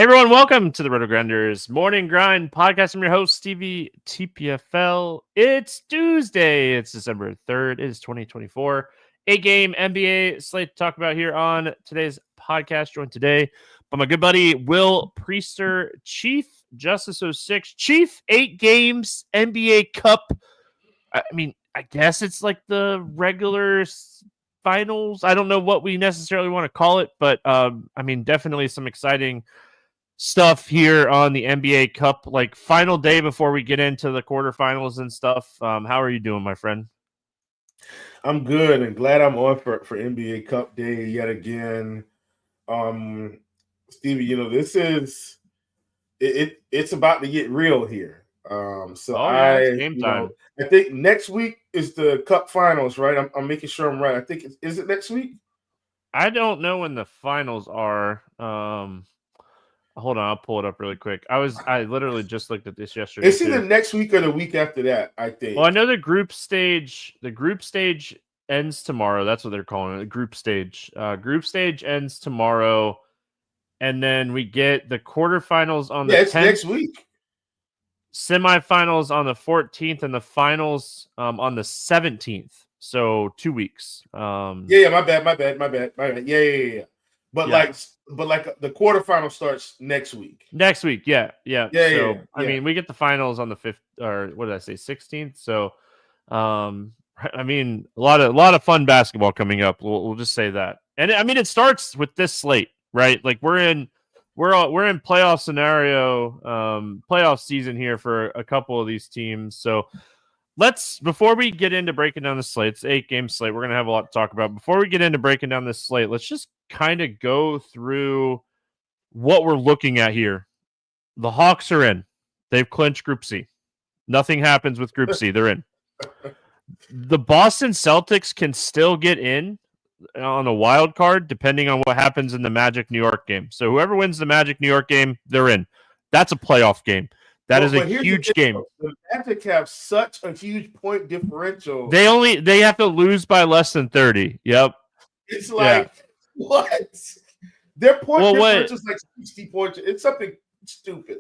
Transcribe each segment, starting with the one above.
Hey everyone, welcome to the RotoGrinders Morning Grind podcast. I'm your host, Stevietpfl. It's Tuesday. It's December 3rd. It is 2024. 8-game NBA slate to talk about here on today's podcast. Joined today by my good buddy, Will Priester, ChiefJustice06. Chief, 8 games, NBA Cup. I guess it's like the regular finals. I don't know what we necessarily want to call it, but definitely some exciting stuff here on the NBA Cup, like final day before we get into the quarterfinals and stuff. How are you doing, my friend? I'm good and glad I'm on for NBA Cup Day yet again. Stevie, this is it's about to get real here. It's game time. I think next week is the Cup Finals, right? I'm making sure I'm right. I think is it next week? I don't know when the finals are. Hold on, I'll pull it up really quick. I literally just looked at this yesterday. It's either next week or the week after that, I think. Well, I know the group stage ends tomorrow. That's what they're calling it, the group stage. Group stage ends tomorrow, and then we get the quarterfinals on the 10th. It's next week. Semifinals on the 14th, and the finals on the 17th. So 2 weeks. My bad. Yeah. But the quarterfinal starts next week. Next week, yeah. We get the finals on the 5th, or what did I say, 16th? So, a lot of fun basketball coming up. We'll just say that. And it starts with this slate, right? Like we're in playoff scenario, playoff season here for a couple of these teams. So before we get into breaking down the slate, it's 8-game slate. We're going to have a lot to talk about. Before we get into breaking down this slate, let's just kind of go through what we're looking at here. The Hawks are in. They've clinched Group C. Nothing happens with Group C. They're in. The Boston Celtics can still get in on a wild card depending on what happens in the Magic New York game. So whoever wins the Magic New York game, they're in. That's a playoff game. That is a huge game. The Magic have such a huge point differential. They have to lose by less than 30. Yep. It's like what? Their point differential is like 60 points. It's something stupid.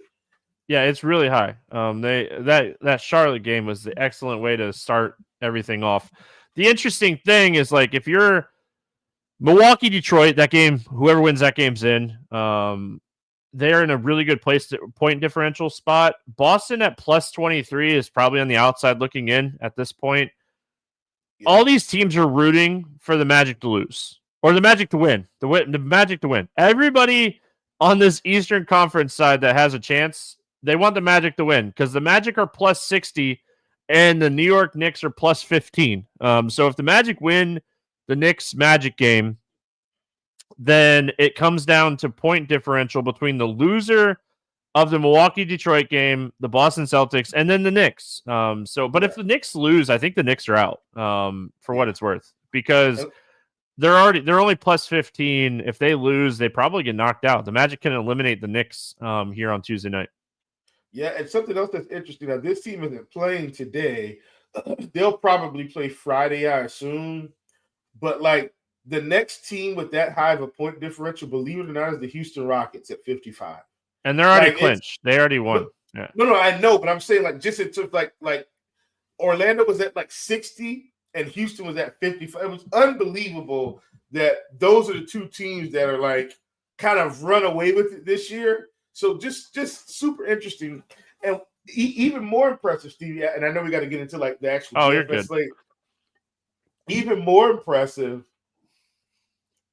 Yeah, it's really high. That Charlotte game was the excellent way to start everything off. The interesting thing is, like, if you're Milwaukee, Detroit, that game, whoever wins that game's in. They're in a really good point differential spot. Boston at plus 23 is probably on the outside looking in at this point. Yeah. All these teams are rooting for the Magic to lose or the Magic to win. The Magic to win. Everybody on this Eastern Conference side that has a chance, they want the Magic to win because the Magic are plus 60 and the New York Knicks are plus 15. So if the Magic win the Knicks Magic game, then it comes down to point differential between the loser of the Milwaukee-Detroit game, the Boston Celtics, and then the Knicks. But if the Knicks lose, I think the Knicks are out for what it's worth because they're only plus 15. If they lose, they probably get knocked out. The Magic can eliminate the Knicks here on Tuesday night. Yeah, and something else that's interesting. Now, this team isn't playing today. They'll probably play Friday, I assume. But, like, the next team with that high of a point differential, believe it or not, is the Houston Rockets at 55. And they're already clinched. They already won. No, I know, but I'm saying, like, just it took like Orlando was at like 60 and Houston was at 55. It was unbelievable that those are the two teams that are like kind of run away with it this year. So just super interesting. And even more impressive, Stevie, and I know we got to get into like the actual DFS slate. Even more impressive,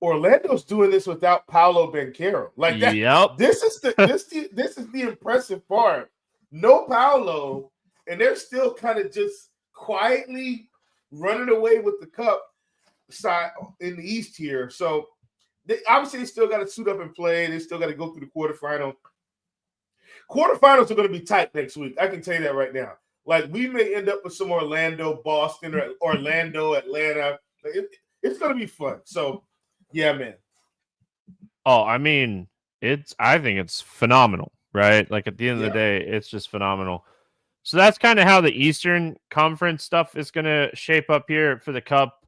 Orlando's doing this without Paolo Banchero. Like that. Yep. This is the impressive part. No Paolo, and they're still kind of just quietly running away with the cup side in the East here. So they still got to suit up and play. They still got to go through the quarterfinal. Quarterfinals are going to be tight next week. I can tell you that right now. Like we may end up with some Orlando, Boston, or Orlando, Atlanta. It's going to be fun. So. Yeah, man. Oh, I think it's phenomenal, right? Like at the end of the day, it's just phenomenal. So that's kind of how the Eastern Conference stuff is going to shape up here for the Cup.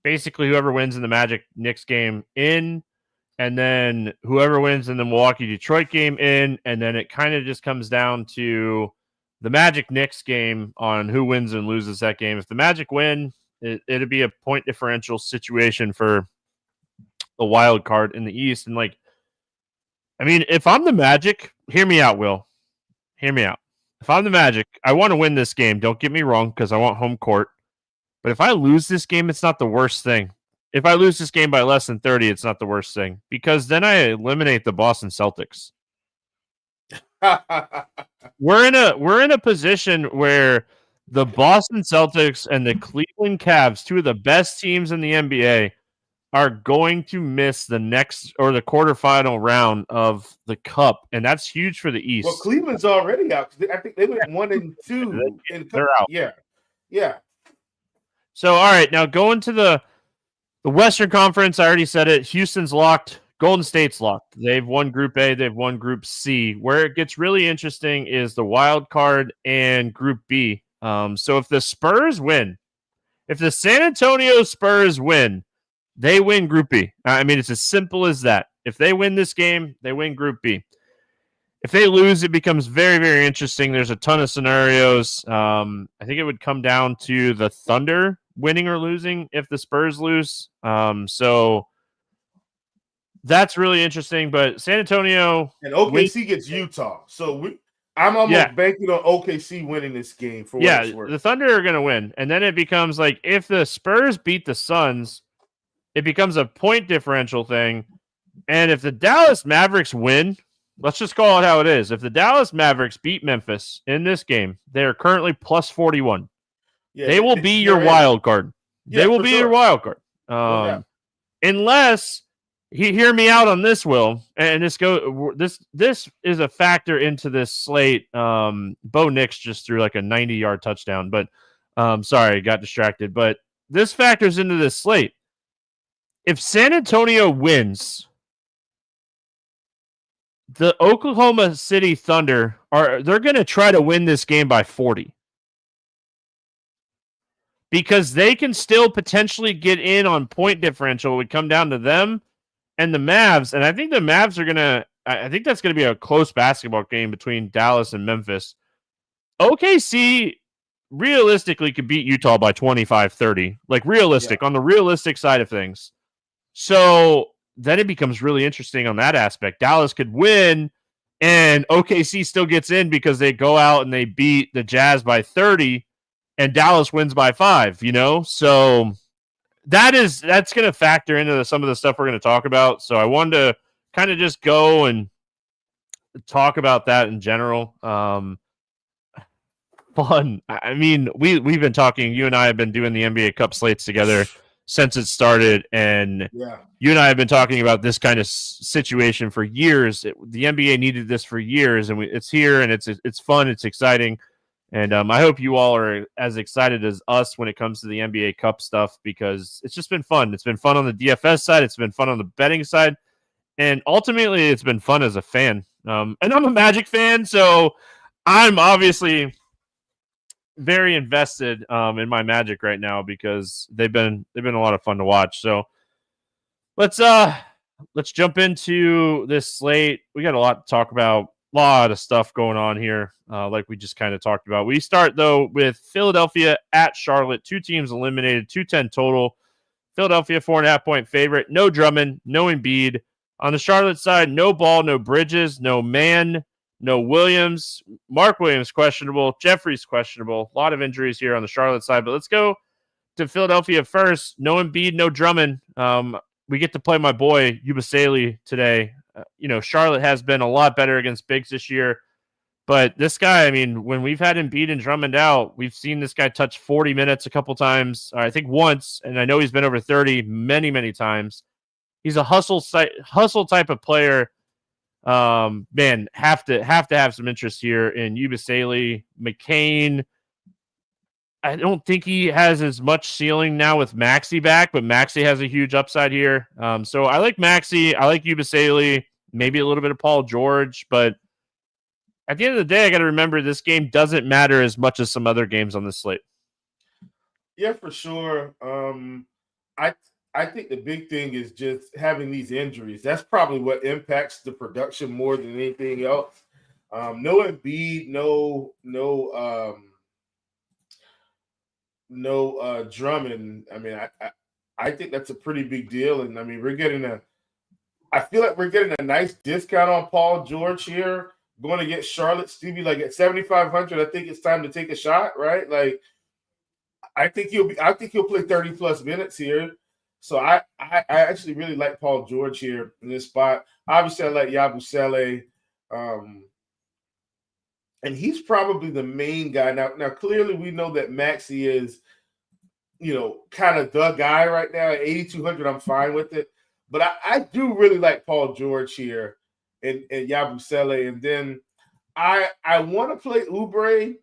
Basically, whoever wins in the Magic Knicks game in, and then whoever wins in the Milwaukee-Detroit game in, and then it kind of just comes down to the Magic-Knicks game on who wins and loses that game. If the Magic win, it'd be a point differential situation for a wild card in the East. And if I'm the Magic, hear me out, Will. Hear me out. If I'm the Magic, I want to win this game. Don't get me wrong, because I want home court. But if I lose this game, it's not the worst thing. If I lose this game by less than 30, it's not the worst thing, because then I eliminate the Boston Celtics. We're in a position where the Boston Celtics and the Cleveland Cavs, two of the best teams in the NBA, are going to miss the next or the quarterfinal round of the Cup, and that's huge for the East. Well, Cleveland's already out. I think they went 1-2. They're out. Yeah. So, all right, now going to the Western Conference, I already said it. Houston's locked. Golden State's locked. They've won Group A. They've won Group C. Where it gets really interesting is the wild card and Group B. So if the Spurs win, if the San Antonio Spurs win, they win Group B. I mean, it's as simple as that. If they win this game, they win Group B. If they lose, it becomes very, very interesting. There's a ton of scenarios. I think it would come down to the Thunder winning or losing if the Spurs lose. So that's really interesting. But San Antonio and OKC gets Utah. So I'm almost banking on OKC winning this game for what it's worth. The Thunder are going to win. And then it becomes like if the Spurs beat the Suns, it becomes a point differential thing. And if the Dallas Mavericks win, let's just call it how it is. If the Dallas Mavericks beat Memphis in this game, they are currently plus 41. Yeah, they will be your wild card. They will be your wild card. Unless hear me out on this, Will, and this is a factor into this slate. Bo Nix just threw like a 90-yard touchdown, but sorry, got distracted. But this factors into this slate. If San Antonio wins, the Oklahoma City Thunder they're going to try to win this game by 40. Because they can still potentially get in on point differential. It would come down to them and the Mavs. And I think the Mavs are going to, I think that's going to be a close basketball game between Dallas and Memphis. OKC realistically could beat Utah by 25-30. Like realistic, on the realistic side of things. So then it becomes really interesting on that aspect. Dallas could win and OKC still gets in because they go out and they beat the Jazz by 30. And Dallas wins by 5, So that's going to factor into some of the stuff we're going to talk about. So I wanted to kind of just go and talk about that in general. Fun. I mean, we've been talking. You and I have been doing the NBA Cup slates together since it started, and you and I have been talking about this kind of situation for years. The NBA needed this for years, and it's here, and it's fun. It's exciting. And I hope you all are as excited as us when it comes to the NBA Cup stuff, because it's just been fun. It's been fun on the DFS side. It's been fun on the betting side. And ultimately, it's been fun as a fan. And I'm a Magic fan, so I'm obviously very invested in my Magic right now because they've been a lot of fun to watch. So let's jump into this slate. We got a lot to talk about. A lot of stuff going on here, like we just kind of talked about. We start, though, with Philadelphia at Charlotte. 2 teams eliminated, 210 total. Philadelphia, 4.5-point favorite. No Drummond, no Embiid. On the Charlotte side, no Ball, no Bridges, no Mann, no Williams. Mark Williams, questionable. Jeffrey's questionable. A lot of injuries here on the Charlotte side. But let's go to Philadelphia first. No Embiid, no Drummond. We get to play my boy, Yubasele, today. Charlotte has been a lot better against bigs this year. But this guy, I mean, when we've had Embiid and Drummond out, we've seen this guy touch 40 minutes a couple times. I think once, and I know he's been over 30 many, many times. He's a hustle type of player. Man, have to have some interest here in Yubasele. McCain, I don't think he has as much ceiling now with Maxey back, but Maxey has a huge upside here. So I like Maxey. I like Yubasele, maybe a little bit of Paul George, but at the end of the day, I got to remember this game doesn't matter as much as some other games on the slate. Yeah, for sure. I think the big thing is just having these injuries. That's probably what impacts the production more than anything else. No Embiid, no Drummond. I mean, I think that's a pretty big deal. And I mean, I feel like we're getting a nice discount on Paul George here, going against Charlotte. Stevie, like at 7,500, I think it's time to take a shot, right? Like, I think he'll play 30 plus minutes here. So I actually really like Paul George here in this spot. Obviously, I like Yabusele. And he's probably the main guy. Now clearly we know that Maxey is, kind of the guy right now. At 8,200, I'm fine with it. But I do really like Paul George here and Yabusele. And then I want to play Oubre.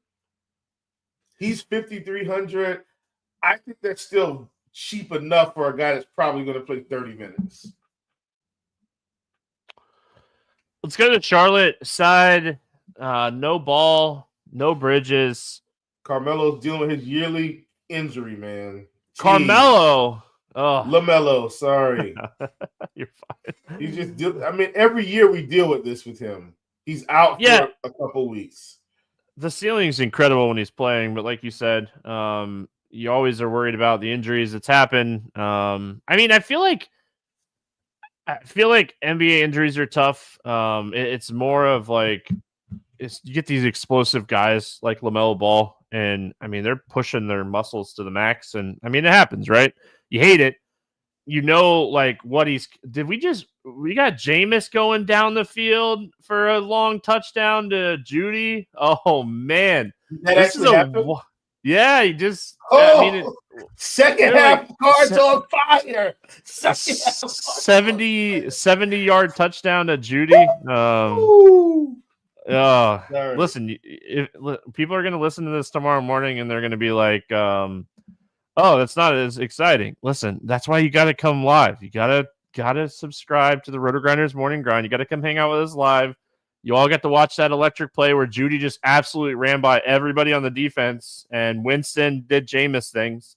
He's 5,300. I think that's still cheap enough for a guy that's probably going to play 30 minutes. Let's go to Charlotte side. No Ball, no Bridges. Carmelo's dealing with his yearly injury, man. Jeez. Carmelo. Oh. LaMelo, sorry. You're fine. He's just every year we deal with this with him. He's out for a couple weeks. The ceiling's incredible when he's playing, but like you said, you always are worried about the injuries that's happened. I feel like NBA injuries are tough. It's more of like you get these explosive guys like LaMelo Ball, and they're pushing their muscles to the max, and it happens, right? You hate it. Like what we got Jameis going down the field for a long touchdown to Judy. Oh man, this is yeah. He just second half cards on fire. 70-yard touchdown to Judy. Listen, people are going to listen to this tomorrow morning and they're going to be like, that's not as exciting. Listen, that's why you got to come live. You got to subscribe to the RotoGrinders Morning Grind. You got to come hang out with us live. You all get to watch that electric play where Judy just absolutely ran by everybody on the defense and Winston did Jameis things.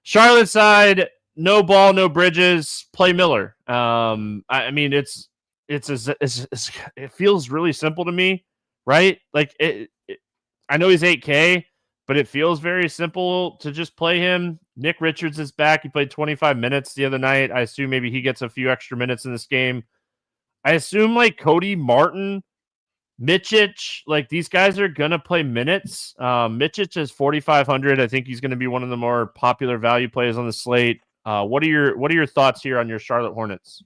Charlotte side, no Ball, no Bridges, play Miller. It feels really simple to me, right? Like I know he's 8K, but it feels very simple to just play him. Nick Richards is back. He played 25 minutes the other night. I assume maybe he gets a few extra minutes in this game. I assume like Cody Martin, Mitchich, like these guys are going to play minutes. Mitchich is 4,500. I think he's going to be one of the more popular value plays on the slate. What are your thoughts here on your Charlotte Hornets?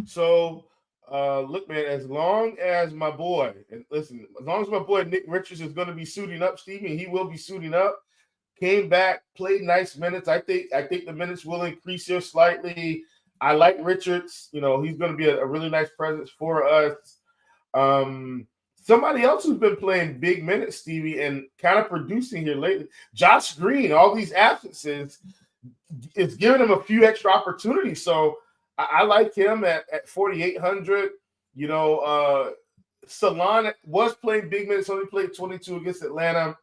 So, look, man, as long as my boy Nick Richards is going to be suiting up, Stevie, and he will be suiting up, came back, played nice minutes. I think the minutes will increase here slightly. I like Richards. He's going to be a really nice presence for us. Somebody else who's been playing big minutes, Stevie, and kind of producing here lately, Josh Green. All these absences, it's giving him a few extra opportunities. So I like him at 4,800. Salon was playing big minutes, only played 22 against Atlanta.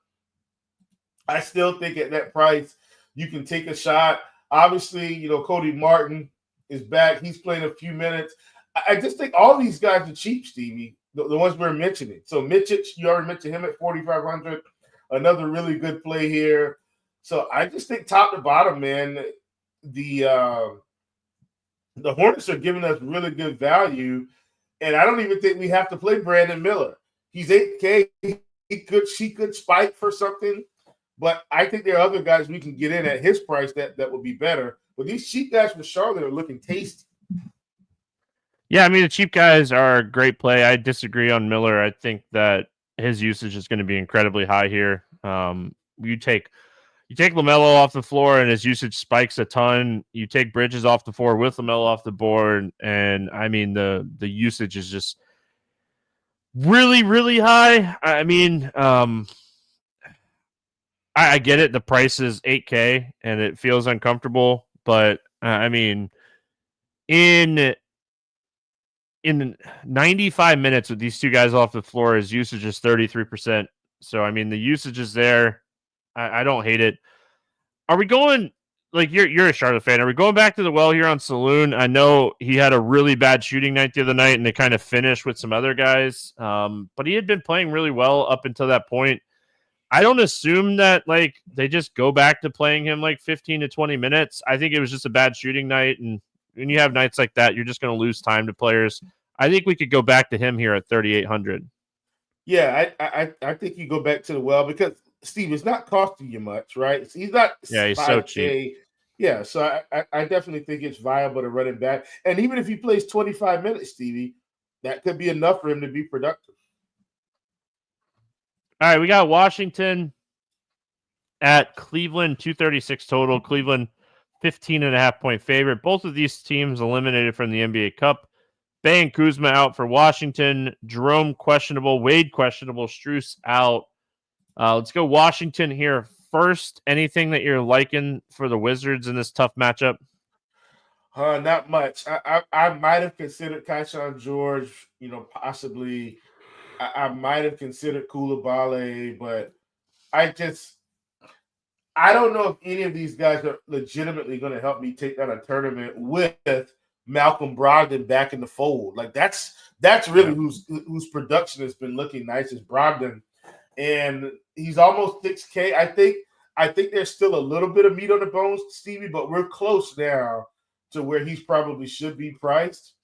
I still think at that price you can take a shot. Obviously, Cody Martin is back. He's playing a few minutes. I just think all these guys are cheap, Stevie, the ones we're mentioning. So Mitchich, you already mentioned him at 4,500. Another really good play here. So I just think top to bottom, man, the Hornets are giving us really good value. And I don't even think we have to play Brandon Miller. He's 8K. She could spike for something. But I think there are other guys we can get in at his price that would be better. But these cheap guys from Charlotte are looking tasty. Yeah, the cheap guys are a great play. I disagree on Miller. I think that his usage is going to be incredibly high here. You take LaMelo off the floor and his usage spikes a ton. You take Bridges off the floor with LaMelo off the board, and the usage is just really, really high. I get it. The price is 8K and it feels uncomfortable, but in 95 minutes with these two guys off the floor, his usage is 33%. So the usage is there. I don't hate it. Are we going like you're a Charlotte fan. Are we going back to the well here on Saloon? I know he had a really bad shooting night the other night, and they kind of finished with some other guys. But he had been playing really well up until that point. I don't assume that like they just go back to playing him like 15 to 20 minutes. I think it was just a bad shooting night, and when you have nights like that, you're just going to lose time to players. I think we could go back to him here at 3,800. Yeah, I think you go back to the well because Steve, it's not costing you much, right? He's not. Yeah, he's so cheap. Yeah, so I definitely think it's viable to run him back, and even if he plays 25 minutes, Stevie, that could be enough for him to be productive. All right, we got Washington at Cleveland, 236 total. Cleveland, 15.5-point favorite. Both of these teams eliminated from the NBA Cup. Bey and Kuzma out for Washington. Jerome questionable. Wade questionable. Strus out. Let's go Washington here first. Anything that you're liking for the Wizards in this tough matchup? Not much. I might have considered Keyshawn George, possibly. I might have considered Koulibaly, but I don't know if any of these guys are legitimately going to help me take down a tournament with Malcolm Brogdon back in the fold. Like that's really whose production has been looking nice is Brogdon, and he's almost 6K. I think there's still a little bit of meat on the bones, Stevie, but we're close now to where he's probably should be priced.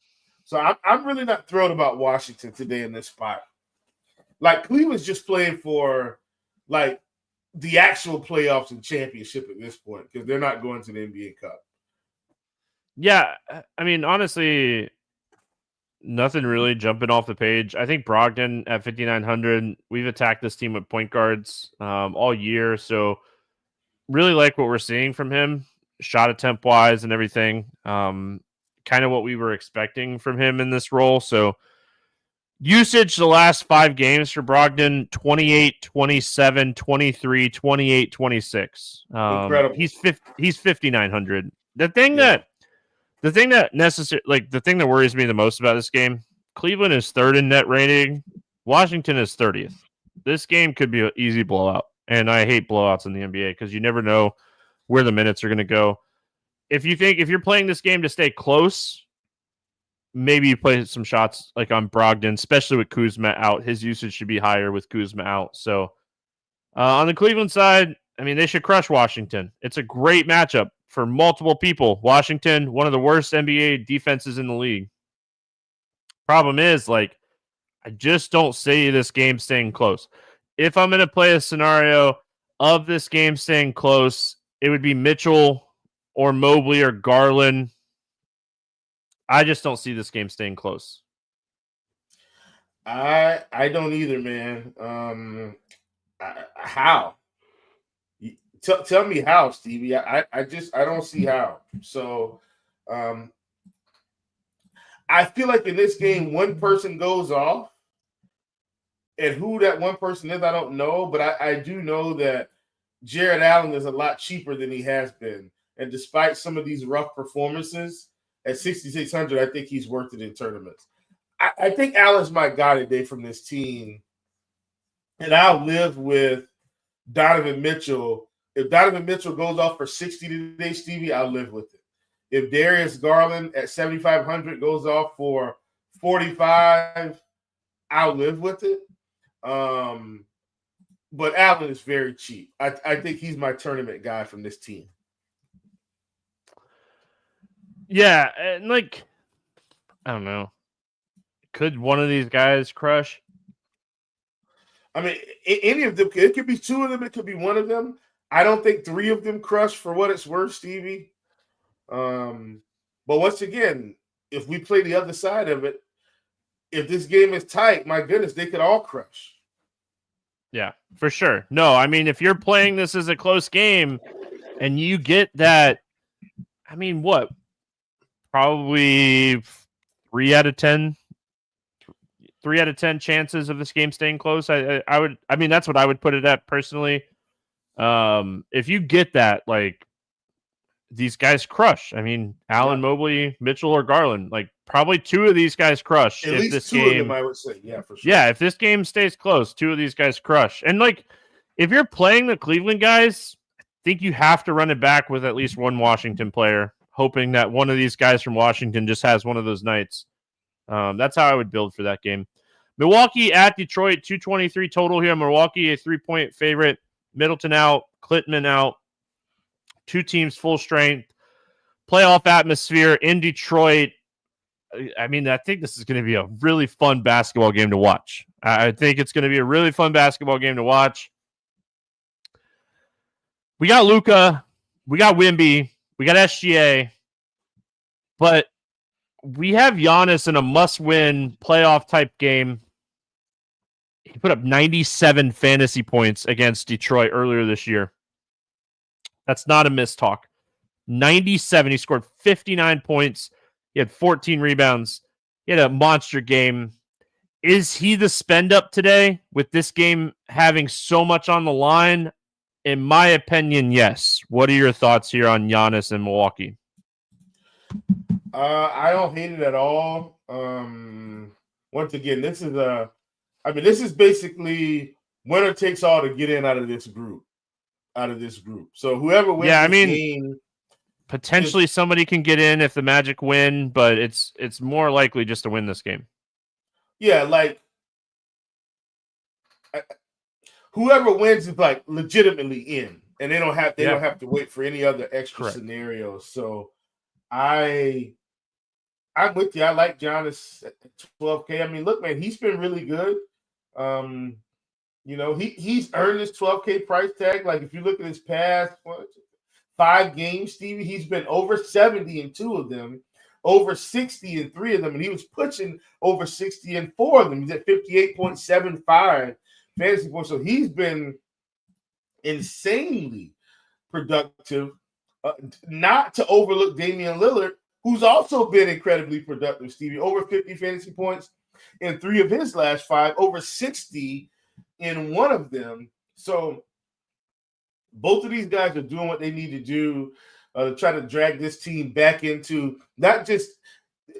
So I'm really not thrilled about Washington today in this spot. Like Cleveland's just playing for like the actual playoffs and championship at this point because they're not going to the NBA Cup. Yeah, I mean, honestly, nothing really jumping off the page. I think Brogdon at 5,900. We've attacked this team with point guards all year, so really like what we're seeing from him, shot attempt wise and everything. Kind of what we were expecting from him in this role. So usage the last 5 games for Brogdon, 28, 27, 23, 28, 26. Incredible. He's 5,900. The thing that worries me the most about this game, Cleveland is 3rd in net rating. Washington is 30th. This game could be an easy blowout. And I hate blowouts in the NBA because you never know where the minutes are going to go. If you're playing this game to stay close, maybe you play some shots like on Brogdon, especially with Kuzma out. His usage should be higher with Kuzma out. So on the Cleveland side, I mean, they should crush Washington. It's a great matchup for multiple people. Washington, one of the worst NBA defenses in the league. Problem is, like, I just don't see this game staying close. If I'm going to play a scenario of this game staying close, it would be Mitchell or Mobley or Garland. I just don't see this game staying close. I don't either, man. How? Tell me how, Stevie. I don't see how. So I feel like in this game, one person goes off. And who that one person is, I don't know. But I do know that Jared Allen is a lot cheaper than he has been. And despite some of these rough performances, at 6,600, I think he's worth it in tournaments. I think Allen's my guy today from this team. And I'll live with Donovan Mitchell. If Donovan Mitchell goes off for 60 today, Stevie, I'll live with it. If Darius Garland at 7,500 goes off for 45, I'll live with it. But Allen is very cheap. I think he's my tournament guy from this team. Yeah, and like, I don't know. Could one of these guys crush? I mean, any of them. It could be 2 of them. It could be 1 of them. I don't think 3 of them crush for what it's worth, Stevie. But once again, if we play the other side of it, if this game is tight, my goodness, they could all crush. Yeah, for sure. No, I mean, if you're playing this as a close game and you get that, I mean, what? Probably 3 out of 10 chances of this game staying close. I mean, that's what I would put it at personally. If you get that, like, these guys crush. I mean, Allen, Mobley, Mitchell, or Garland, like, probably 2 of these guys crush. At if least this 2 game, of them, I would say. Yeah, for sure. Yeah, if this game stays close, 2 of these guys crush. And, like, if you're playing the Cleveland guys, think you have to run it back with at least one Washington player, hoping that one of these guys from Washington just has one of those nights. That's how I would build for that game. Milwaukee at Detroit, 223 total here. Milwaukee, a 3-point favorite. Middleton out, Klitman out. Two teams full strength. Playoff atmosphere in Detroit. I mean, I think this is going to be a really fun basketball game to watch. I think it's going to be a really fun basketball game to watch. We got Luka, we got Wemby, we got SGA, but we have Giannis in a must-win playoff type game. He put up 97 fantasy points against Detroit earlier this year. That's not a mistalk. 97. He scored 59 points. He had 14 rebounds. He had a monster game. Is he the spend up today with this game having so much on the line? In my opinion, yes. What are your thoughts here on Giannis in Milwaukee? I don't hate it at all. Once again, this is basically winner takes all to get in out of this group. So whoever wins this game, potentially somebody can get in if the Magic win, but it's more likely just to win this game. Yeah, like whoever wins is like legitimately in, and they don't have to wait for any other extra scenarios. So I'm with you. I like Giannis at 12K. I mean, look, man, he's been really good. He's earned his 12K price tag. Like if you look at his past 5 games, Stevie, he's been over 70 in 2 of them, over 60 in 3 of them, and he was pushing over 60 in 4 of them. He's at 58.75 fantasy points. So he's been insanely productive. Not to overlook Damian Lillard, who's also been incredibly productive, Stevie. Over 50 fantasy points in 3 of his last 5, over 60 in 1 of them. So both of these guys are doing what they need to do to try to drag this team back into not just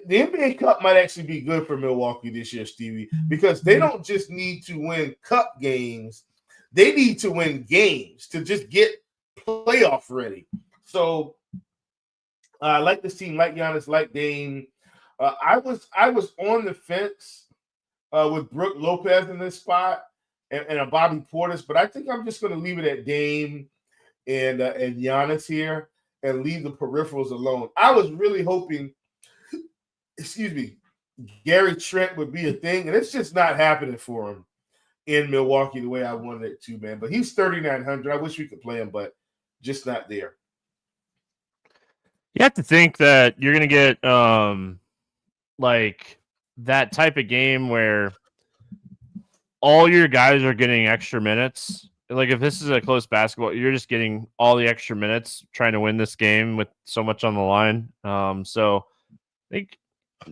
the NBA Cup might actually be good for Milwaukee this year, Stevie, because they don't just need to win cup games. They need to win games to just get playoff ready. So I like this team, like Giannis, like Dame. I was on the fence with Brook Lopez in this spot and a Bobby Portis, but I think I'm just going to leave it at Dame and Giannis here and leave the peripherals alone. I was really hoping, Gary Trent would be a thing, and it's just not happening for him in Milwaukee the way I wanted it to, man. But he's 3,900. I wish we could play him, but just not there. You have to think that you're going to get like that type of game where all your guys are getting extra minutes. Like if this is a close basketball, you're just getting all the extra minutes trying to win this game with so much on the line. So I think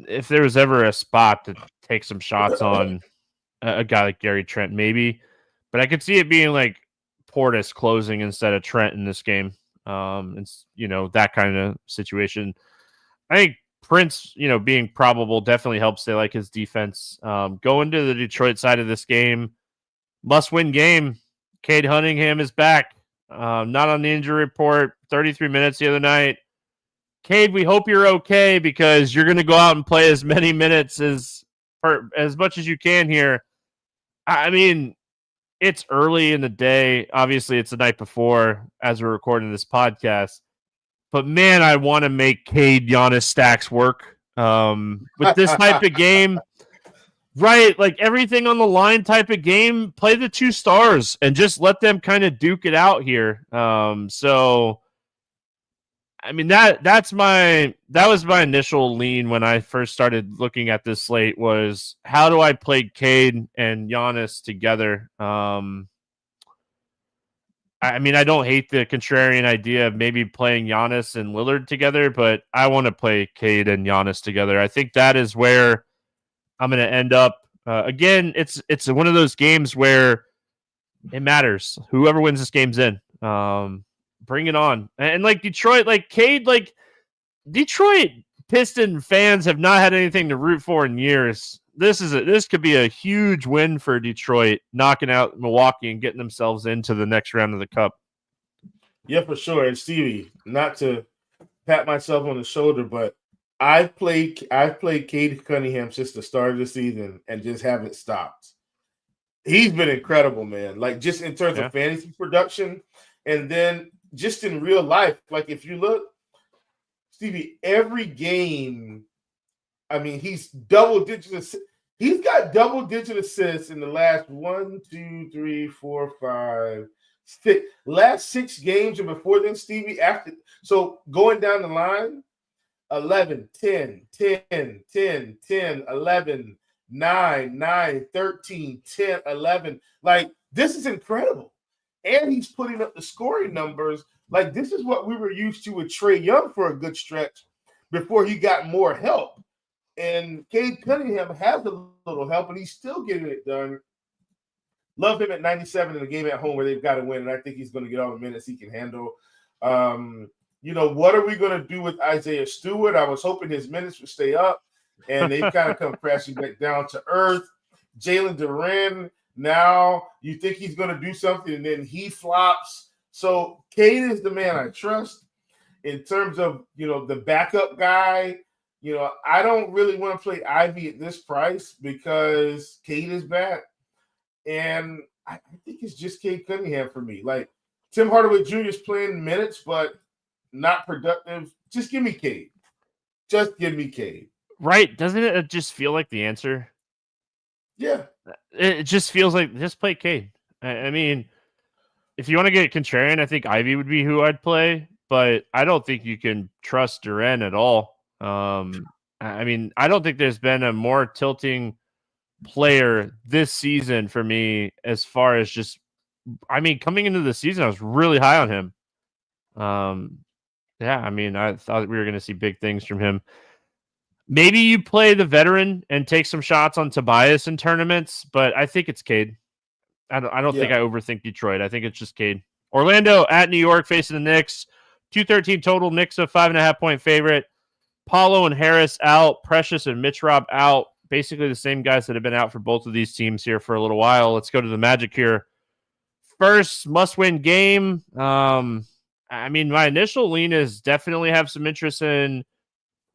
if there was ever a spot to take some shots on a guy like Gary Trent, maybe, but I could see it being like Portis closing instead of Trent in this game. It's, that kind of situation. I think Prince, being probable definitely helps. They like his defense. Going to the Detroit side of this game, must-win game. Cade Cunningham is back. Not on the injury report. 33 minutes the other night. Cade, we hope you're okay because you're going to go out and play as many minutes as much as you can here. I mean, it's early in the day. Obviously, it's the night before as we're recording this podcast. But, man, I want to make Cade Giannis stacks work with this type of game. Right, like everything on the line type of game, play the 2 stars and just let them kind of duke it out here. So, I mean, that was my initial lean when I first started looking at this slate was how do I play Cade and Giannis together? I mean, I don't hate the contrarian idea of maybe playing Giannis and Lillard together, but I want to play Cade and Giannis together. I think that is where I'm going to end up. Again, it's one of those games where it matters. Whoever wins this game's in. Bring it on. And like Detroit, like Cade, like Detroit Piston fans have not had anything to root for in years. This could be a huge win for Detroit, knocking out Milwaukee and getting themselves into the next round of the Cup. Yeah, for sure. And Stevie, not to pat myself on the shoulder, but I've played Cade Cunningham since the start of the season and just haven't stopped. He's been incredible, man. Like just in terms Yeah. of fantasy production, and then just in real life. Like if you look, Stevie, every game, I mean, he's he's got double-digit assists in the last 1, 2, 3, 4, 5, 6. Last 6 games, and before then, Stevie, so going down the line, 11, 10, 10, 10, 10, 11, 9, 9, 13, 10, 11. Like, this is incredible. And he's putting up the scoring numbers. Like, this is what we were used to with Trae Young for a good stretch before he got more help. And Cade Cunningham has a little help, and he's still getting it done. Love him at 97 in a game at home where they've got to win, and I think he's going to get all the minutes he can handle. What are we going to do with Isaiah Stewart? I was hoping his minutes would stay up, and they've kind of come crashing back down to earth. Jalen Duren, now you think he's going to do something, and then he flops. So Cade is the man I trust. In terms of, the backup guy, I don't really want to play Ivy at this price because Cade is back. And I think it's just Cade Cunningham for me. Like, Tim Hardaway Jr. is playing minutes, but not productive. Just give me Cade. Just give me Cade. Right. Doesn't it just feel like the answer? Yeah. It just feels like just play Cade. I mean, if you want to get contrarian, I think Ivy would be who I'd play, but I don't think you can trust Duren at all. I mean, I don't think there's been a more tilting player this season for me as far as coming into the season, I was really high on him. I thought we were going to see big things from him. Maybe you play the veteran and take some shots on Tobias in tournaments, but I think it's Cade. I don't think I overthink Detroit. I think it's just Cade. Orlando at New York facing the Knicks. 213 total. Knicks a 5.5-point favorite. Paulo and Harris out. Precious and Mitch Rob out. Basically the same guys that have been out for both of these teams here for a little while. Let's go to the Magic here. First must-win game. My initial lean is definitely have some interest in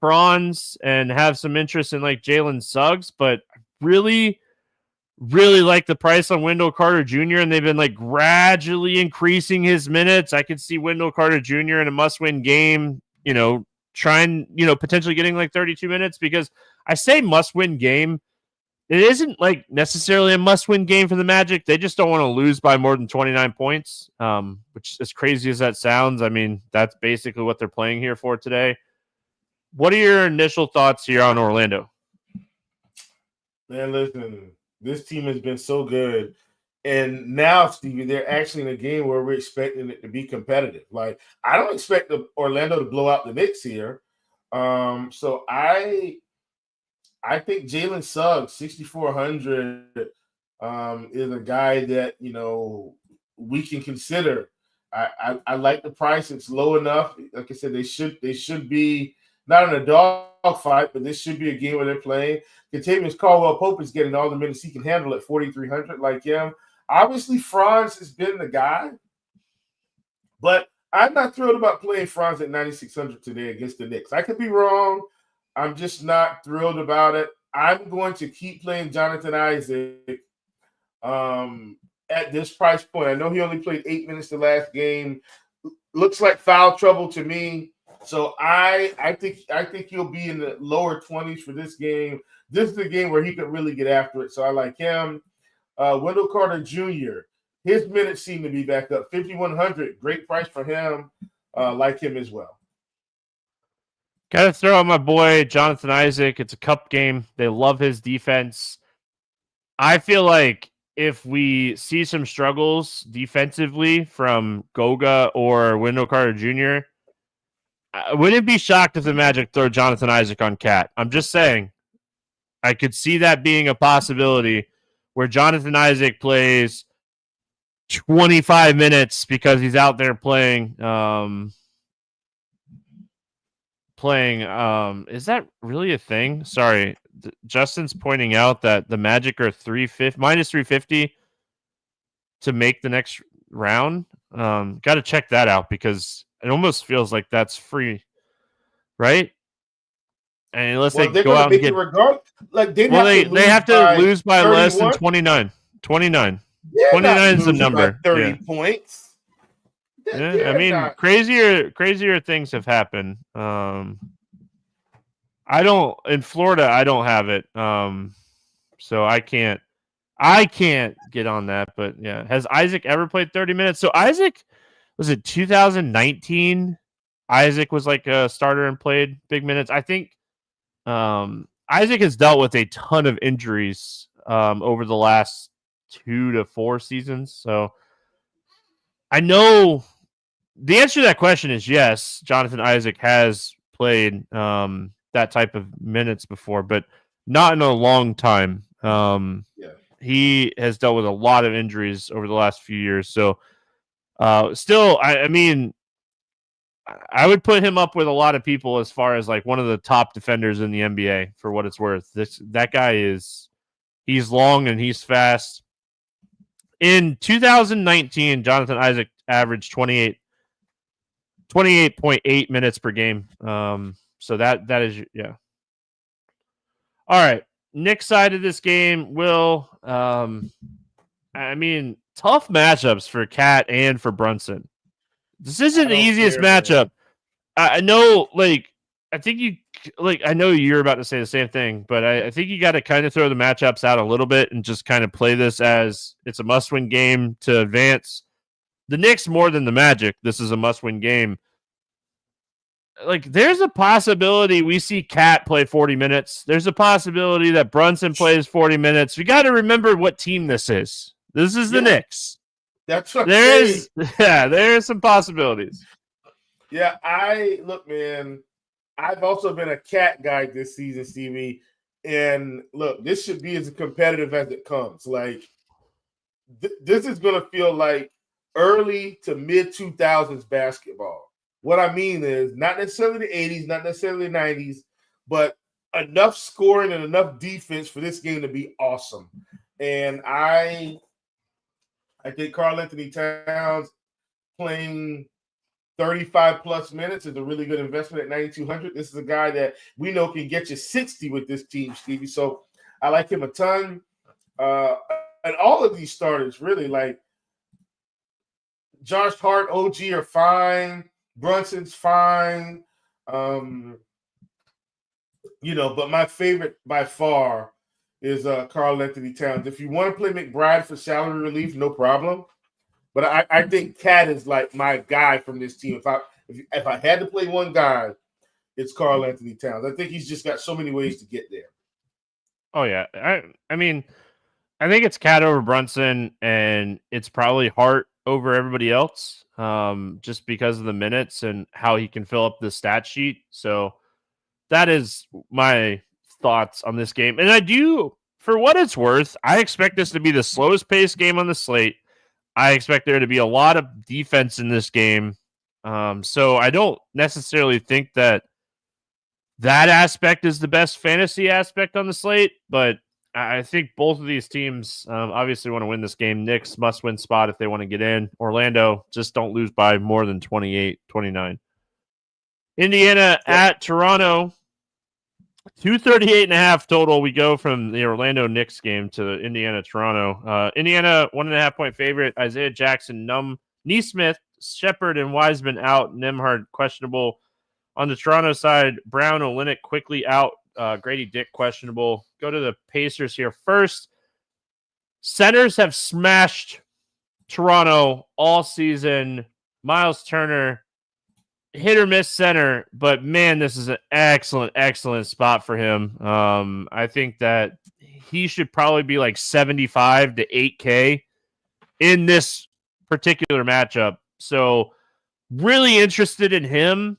Franz and have some interest in like Jalen Suggs, but really like the price on Wendell Carter Jr. and they've been like gradually increasing his minutes. I could see Wendell Carter Jr. in a must-win game, trying, potentially getting like 32 minutes because I say must-win game. It isn't like necessarily a must-win game for the Magic. They just don't want to lose by more than 29 points, which as crazy as that sounds, I mean, that's basically what they're playing here for today. What are your initial thoughts here on Orlando? Man, listen, this team has been so good. And now, Stevie, they're actually in a game where we're expecting it to be competitive. Like, I don't expect Orlando to blow out the Knicks here. So I think Jalen Suggs, 6,400, is a guy that, we can consider. I like the price. It's low enough. Like I said, they should be not in a dog fight, but this should be a game where they're playing. Kentavious Caldwell-Pope is getting all the minutes he can handle at 4,300 like him. Obviously, Franz has been the guy, but I'm not thrilled about playing Franz at 9,600 today against the Knicks. I could be wrong. I'm just not thrilled about it. I'm going to keep playing Jonathan Isaac at this price point. I know he only played 8 minutes the last game. Looks like foul trouble to me. So I think he'll be in the lower 20s for this game. This is the game where he could really get after it. So I like him. Wendell Carter Jr., his minutes seem to be back up. 5,100, great price for him. Like him as well. Got to throw out my boy, Jonathan Isaac. It's a cup game. They love his defense. I feel like if we see some struggles defensively from Goga or Wendell Carter Jr., I wouldn't be shocked if the Magic throw Jonathan Isaac on Cat. I'm just saying. I could see that being a possibility where Jonathan Isaac plays 25 minutes because he's out there playing. Is that really a thing? Sorry. Justin's pointing out that the Magic are minus 350 to make the next round. Got to check that out because it almost feels like that's free, right? And unless they they're go going to out and make it get, regard. Like they have to lose by less than 31. 29. 29. They're not 29 is the losing by number. 30 points. Yeah, I They're mean, not. crazier things have happened. I don't in Florida. I don't have it. So I can't get on that. But yeah, has Isaac ever played 30 minutes? So Isaac, was it 2019? Isaac was like a starter and played big minutes. I think Isaac has dealt with a ton of injuries over the last 2 to 4 seasons. So I know the answer to that question is yes. Jonathan Isaac has played that type of minutes before, but not in a long time. He has dealt with a lot of injuries over the last few years. So still, I mean, I would put him up with a lot of people as far as like one of the top defenders in the NBA for what it's worth. That guy he's long and he's fast. In 2019, Jonathan Isaac averaged 28.8 minutes per game. So that is, yeah. All right. Nick's side of this game will, I mean, tough matchups for Cat and for Brunson. This isn't the easiest matchup. I know, like, I know you're about to say the same thing, but I think you got to kind of throw the matchups out a little bit and just kind of play this as it's a must-win game to advance. The Knicks more than the Magic. This is a must-win game. Like, there's a possibility we see Cat play 40 minutes. There's a possibility that Brunson plays 40 minutes. We got to remember what team this is. This is the Knicks. That's what there's some possibilities. Yeah, look, man. I've also been a Cat guy this season, Stevie. And look, this should be as competitive as it comes. Like, this is going to feel like early to mid 2000s basketball. What I mean is not necessarily the 80s, not necessarily the 90s, but enough scoring and enough defense for this game to be awesome. And I think Karl Anthony Towns playing 35 plus minutes is a really good investment at 9,200. This is a guy that we know can get you 60 with this team, Stevie. So I like him a ton. And all of these starters, really, like Josh Hart, OG are fine. Brunson's fine. But my favorite by far is Karl Anthony Towns. If you want to play McBride for salary relief, no problem. But I think Cat is like my guy from this team. If I had to play one guy, it's Karl Anthony Towns. I think he's just got so many ways to get there. Oh yeah, I mean, I think it's Cat over Brunson, and it's probably Hart over everybody else, just because of the minutes and how he can fill up the stat sheet. So that is my thoughts on this game. And I do, for what it's worth, I expect this to be the slowest paced game on the slate. I expect there to be a lot of defense in this game. So I don't necessarily think that aspect is the best fantasy aspect on the slate, but I think both of these teams obviously want to win this game. Knicks must-win spot if they want to get in. Orlando, just don't lose by more than 28, 29. Indiana at Toronto, 238.5 total. We go from the Orlando Knicks game to the Indiana-Toronto. Indiana, 1.5-point favorite. Isaiah Jackson, Neesmith, Shepard, and Wiseman out. Nembhard questionable. On the Toronto side, Brown, Olynyk quickly out. Grady Dick questionable. Go to the Pacers here first. Centers have smashed Toronto all season. Miles Turner, hit or miss center, but man, this is an excellent spot for him. I think that he should probably be like 75 to 8K in this particular matchup. So really interested in him.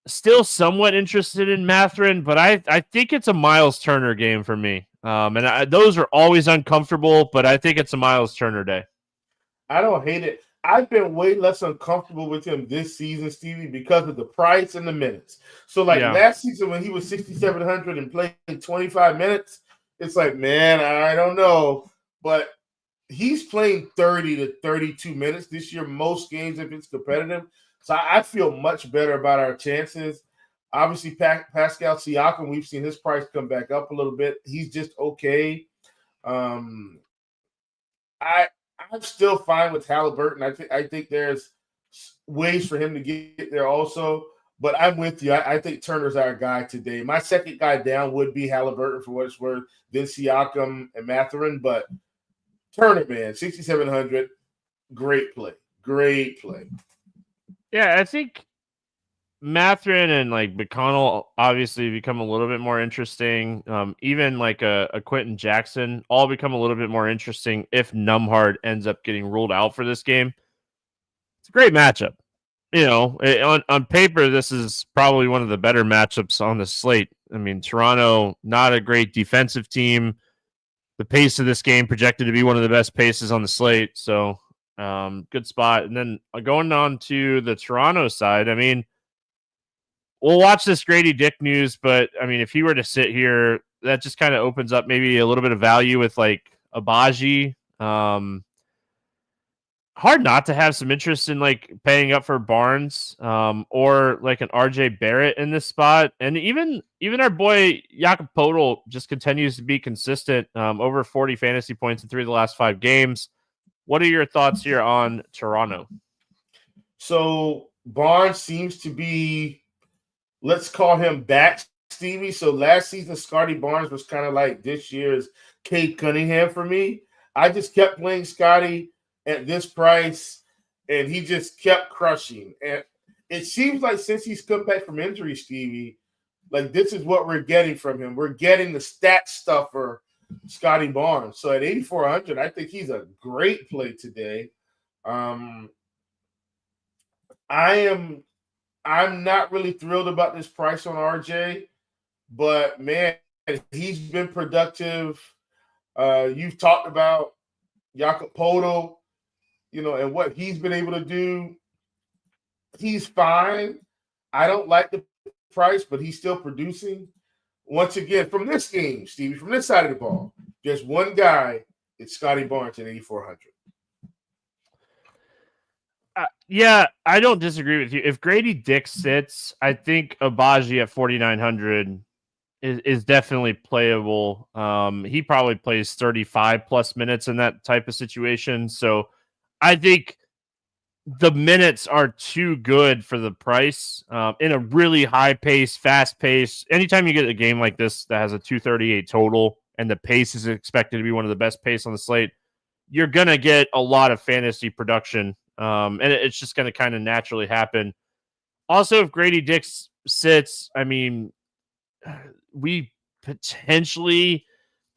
Still somewhat interested in Mathurin, but I think it's a Miles Turner game for me. Those are always uncomfortable, but I think it's a Miles Turner day. I don't hate it. I've been way less uncomfortable with him this season, Stevie, because of the price and the minutes. So, last season when he was 6,700 and playing 25 minutes, it's like, man, I don't know. But he's playing 30 to 32 minutes this year, most games if it's competitive. So I feel much better about our chances. Obviously, Pascal Siakam, we've seen his price come back up a little bit. He's just okay. I'm still fine with Halliburton. I think there's ways for him to get there also. But I'm with you. I think Turner's our guy today. My second guy down would be Halliburton for what it's worth, then Siakam and Mathurin. But Turner, man, 6,700, great play. Great play. Yeah, I think Mathurin and like McConnell obviously become a little bit more interesting. Even like a Quentin Jackson all become a little bit more interesting if Nembhard ends up getting ruled out for this game. It's a great matchup. On paper, this is probably one of the better matchups on the slate. I mean, Toronto, not a great defensive team. The pace of this game projected to be one of the best paces on the slate. So, good spot. And then going on to the Toronto side, I mean, we'll watch this Grady Dick news, but I mean, if he were to sit here, that just kind of opens up maybe a little bit of value with like Abaji. Hard not to have some interest in like paying up for Barnes or like an RJ Barrett in this spot. And even our boy Jakob Poeltl just continues to be consistent, over 40 fantasy points in 3 of the last 5 games. What are your thoughts here on Toronto? So Barnes seems to be, let's call him back, Stevie. So last season, Scotty Barnes was kind of like this year's Cade Cunningham for me. I just kept playing Scotty at this price, and he just kept crushing. And it seems like since he's come back from injury, Stevie, like this is what we're getting from him. We're getting the stat stuffer, Scotty Barnes. So at 8,400, I think he's a great play today. I'm not really thrilled about this price on RJ, but man, he's been productive. You've talked about Jakob Poeltl, and what he's been able to do. He's fine. I don't like the price, but he's still producing. Once again, from this game, Stevie, from this side of the ball, just one guy, it's Scotty Barnes at 8,400. Yeah, I don't disagree with you. If Grady Dick sits, I think Abaji at 4,900 is definitely playable. He probably plays 35 plus minutes in that type of situation. So I think the minutes are too good for the price in a really high pace, fast pace. Anytime you get a game like this that has a 238 total and the pace is expected to be one of the best pace on the slate, you're going to get a lot of fantasy production. And it's just going to kind of naturally happen. Also, if Grady Dick sits, I mean, we potentially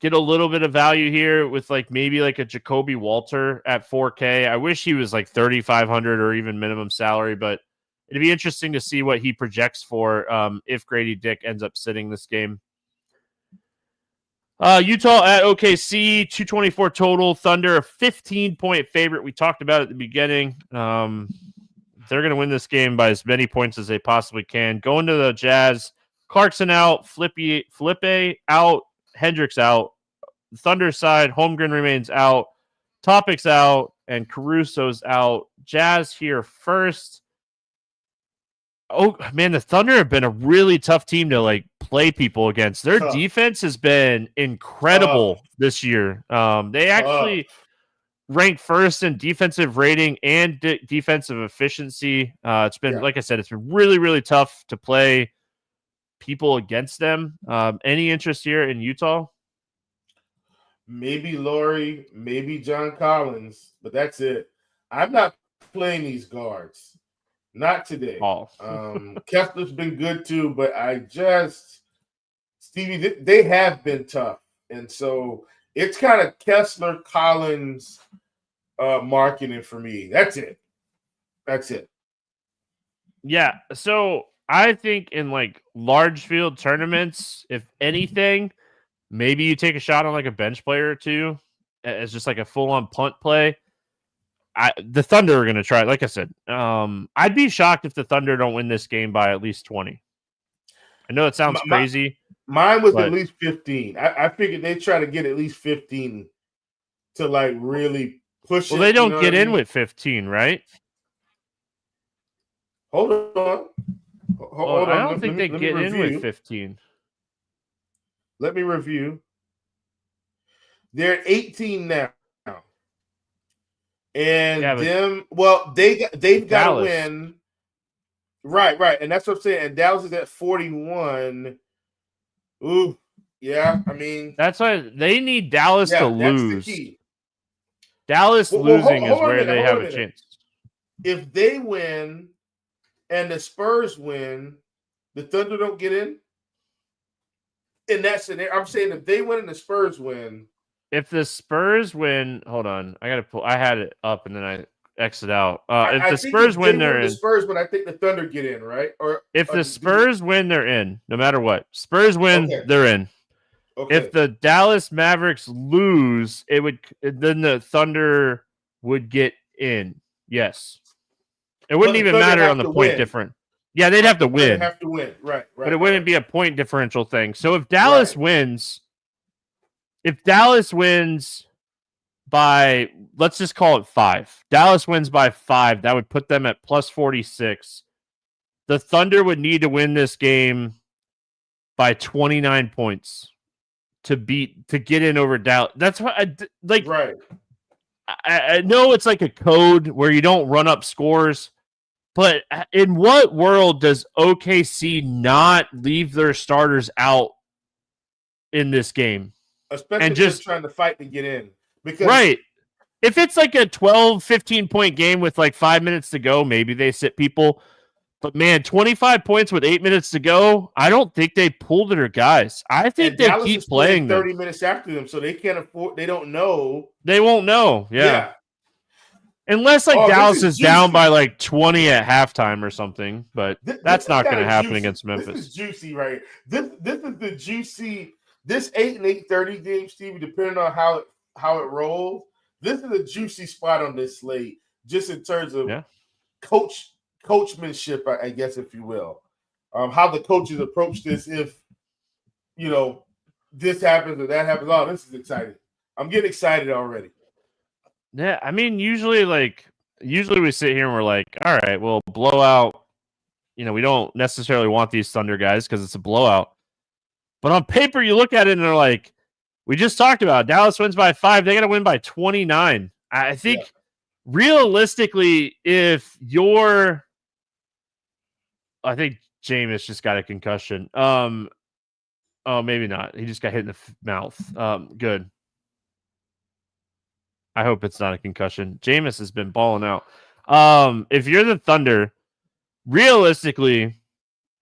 get a little bit of value here with like maybe like a Jacoby Walter at 4K. I wish he was like 3,500 or even minimum salary, but it'd be interesting to see what he projects for if Grady Dick ends up sitting this game. Utah at OKC, 224 total. Thunder, a 15-point favorite. We talked about it at the beginning. They're going to win this game by as many points as they possibly can. Going to the Jazz, Clarkson out, Felipe out, Hendricks out. Thunder side, Holmgren remains out, Topic's out, and Caruso's out. Jazz here first. Oh, man, the Thunder have been a really tough team to like play people against. Their defense has been incredible this year. They actually ranked first in defensive rating and defensive efficiency. It's been, like I said, it's been really, really tough to play people against them. Any interest here in Utah? Maybe Laurie, maybe John Collins, but that's it. I'm not playing these guards. Not today. Kessler's been good too, but Stevie, they have been tough. And so it's kind of Kessler, Collins marketing for me. That's it. Yeah. So I think in like large field tournaments, if anything, maybe you take a shot on like a bench player or two as just like a full-on punt play. The Thunder are going to try. Like I said, I'd be shocked if the Thunder don't win this game by at least 20. I know it sounds crazy. Mine was at least 15. I figured they'd try to get at least 15 to like really push Well, it. they don't you know get what I in mean? with 15, right? Hold on. Hold I on. don't think they Let me get in with review. 15. Let me review. They're at 18 now. And Yeah, but they've got to Dallas. win. Right. And that's what I'm saying. And Dallas is at 41. Ooh, yeah. I mean, That's why they need Dallas to lose. That's the key. Dallas losing is where they have a minute. chance. If they win and the Spurs win, the Thunder don't get in. In that scenario, I'm saying if they win and the Spurs win. If the Spurs win, hold on. I had it up and then I exit out. If the Spurs win, they're in. The Spurs win, I think the Thunder get in, right? Or if the Spurs win, they're in, no matter what. Spurs win, they're in. Okay. If the Dallas Mavericks lose, then the Thunder would get in. Yes. It wouldn't even matter on the point difference. Yeah, they'd have to win. They'd have to win, right. But it wouldn't be a point differential thing. So if Dallas wins, by, let's just call it 5. Dallas wins by 5. That would put them at plus 46. The Thunder would need to win this game by 29 points to get in over Dallas. That's what right. I know it's like a code where you don't run up scores, but in what world does OKC not leave their starters out in this game? Especially if they're trying to fight to get in. Right. If it's like a 12, 15-point game with like 5 minutes to go, maybe they sit people. But, man, 25 points with 8 minutes to go, I don't think they pull their guys. I think they keep playing 30 minutes after them, so they can't afford – they don't know. They won't know, yeah. Unless, Dallas is down by, 20 at halftime or something. But that's not going to happen against Memphis. This is juicy, right? This is the juicy – this 8 and 8:30 game, Stevie, depending on how it rolls, this is a juicy spot on this slate, just in terms of coachmanship, I guess, if you will. How the coaches approach this if, this happens or that happens. Oh, this is exciting. I'm getting excited already. Yeah, I mean, usually we sit here and we're like, all right, well, blowout. We don't necessarily want these Thunder guys because it's a blowout. But on paper, you look at it and they're like, we just talked about Dallas wins by 5. They got to win by 29. I think realistically, I think Jameis just got a concussion. Oh, maybe not. He just got hit in the mouth. Good. I hope it's not a concussion. Jameis has been balling out. If you're the Thunder, realistically,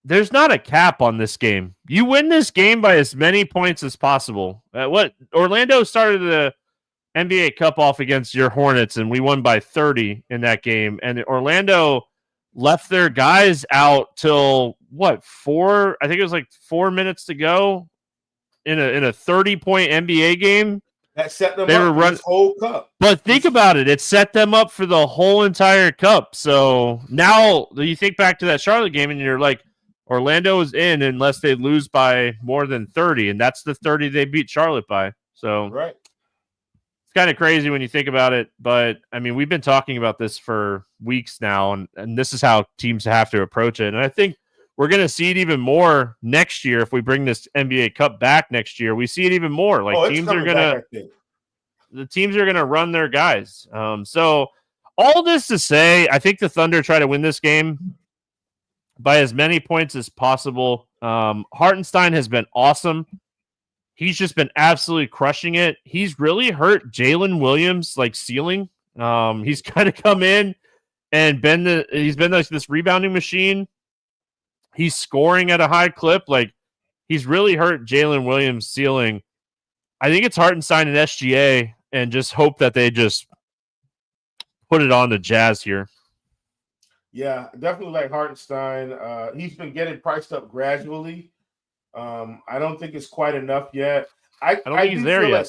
there's not a cap on this game. You win this game by as many points as possible. Orlando started the NBA Cup off against your Hornets, and we won by 30 in that game. And Orlando left their guys out till 4? I think it was 4 minutes to go in a 30-point NBA game. That set them up for this whole cup. But think about it. It set them up for the whole entire cup. So now you think back to that Charlotte game, and you're like, Orlando is in unless they lose by more than 30, and that's the 30 they beat Charlotte by. So right. It's kind of crazy when you think about it, but I mean, we've been talking about this for weeks now, and this is how teams have to approach it. And I think we're going to see it even more next year if we bring this NBA Cup back next year. We see it even more. Teams are going to run their guys. So all this to say, I think the Thunder try to win this game by as many points as possible. Hartenstein has been awesome. He's just been absolutely crushing it. He's really hurt Jalen Williams' ceiling. He's kind of come in and he's been this rebounding machine. He's scoring at a high clip. He's really hurt Jalen Williams' ceiling. I think it's Hartenstein and SGA, and just hope that they just put it on the Jazz here. Yeah, definitely like Hartenstein. He's been getting priced up gradually. I don't think it's quite enough yet. I don't think he's there yet.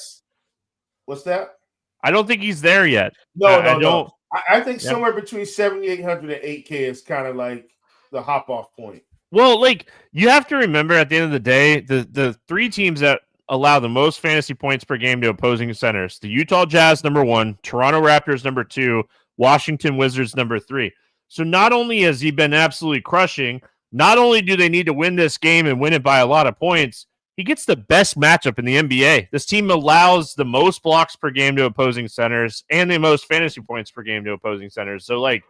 What's that? I don't think he's there yet. No. I think somewhere between 7,800 and 8K is kind of like the hop-off point. Well, you have to remember at the end of the day, the 3 teams that allow the most fantasy points per game to opposing centers. The Utah Jazz, number 1, Toronto Raptors, number 2, Washington Wizards, number 3. So not only has he been absolutely crushing, not only do they need to win this game and win it by a lot of points, he gets the best matchup in the NBA. This team allows the most blocks per game to opposing centers and the most fantasy points per game to opposing centers. So, like,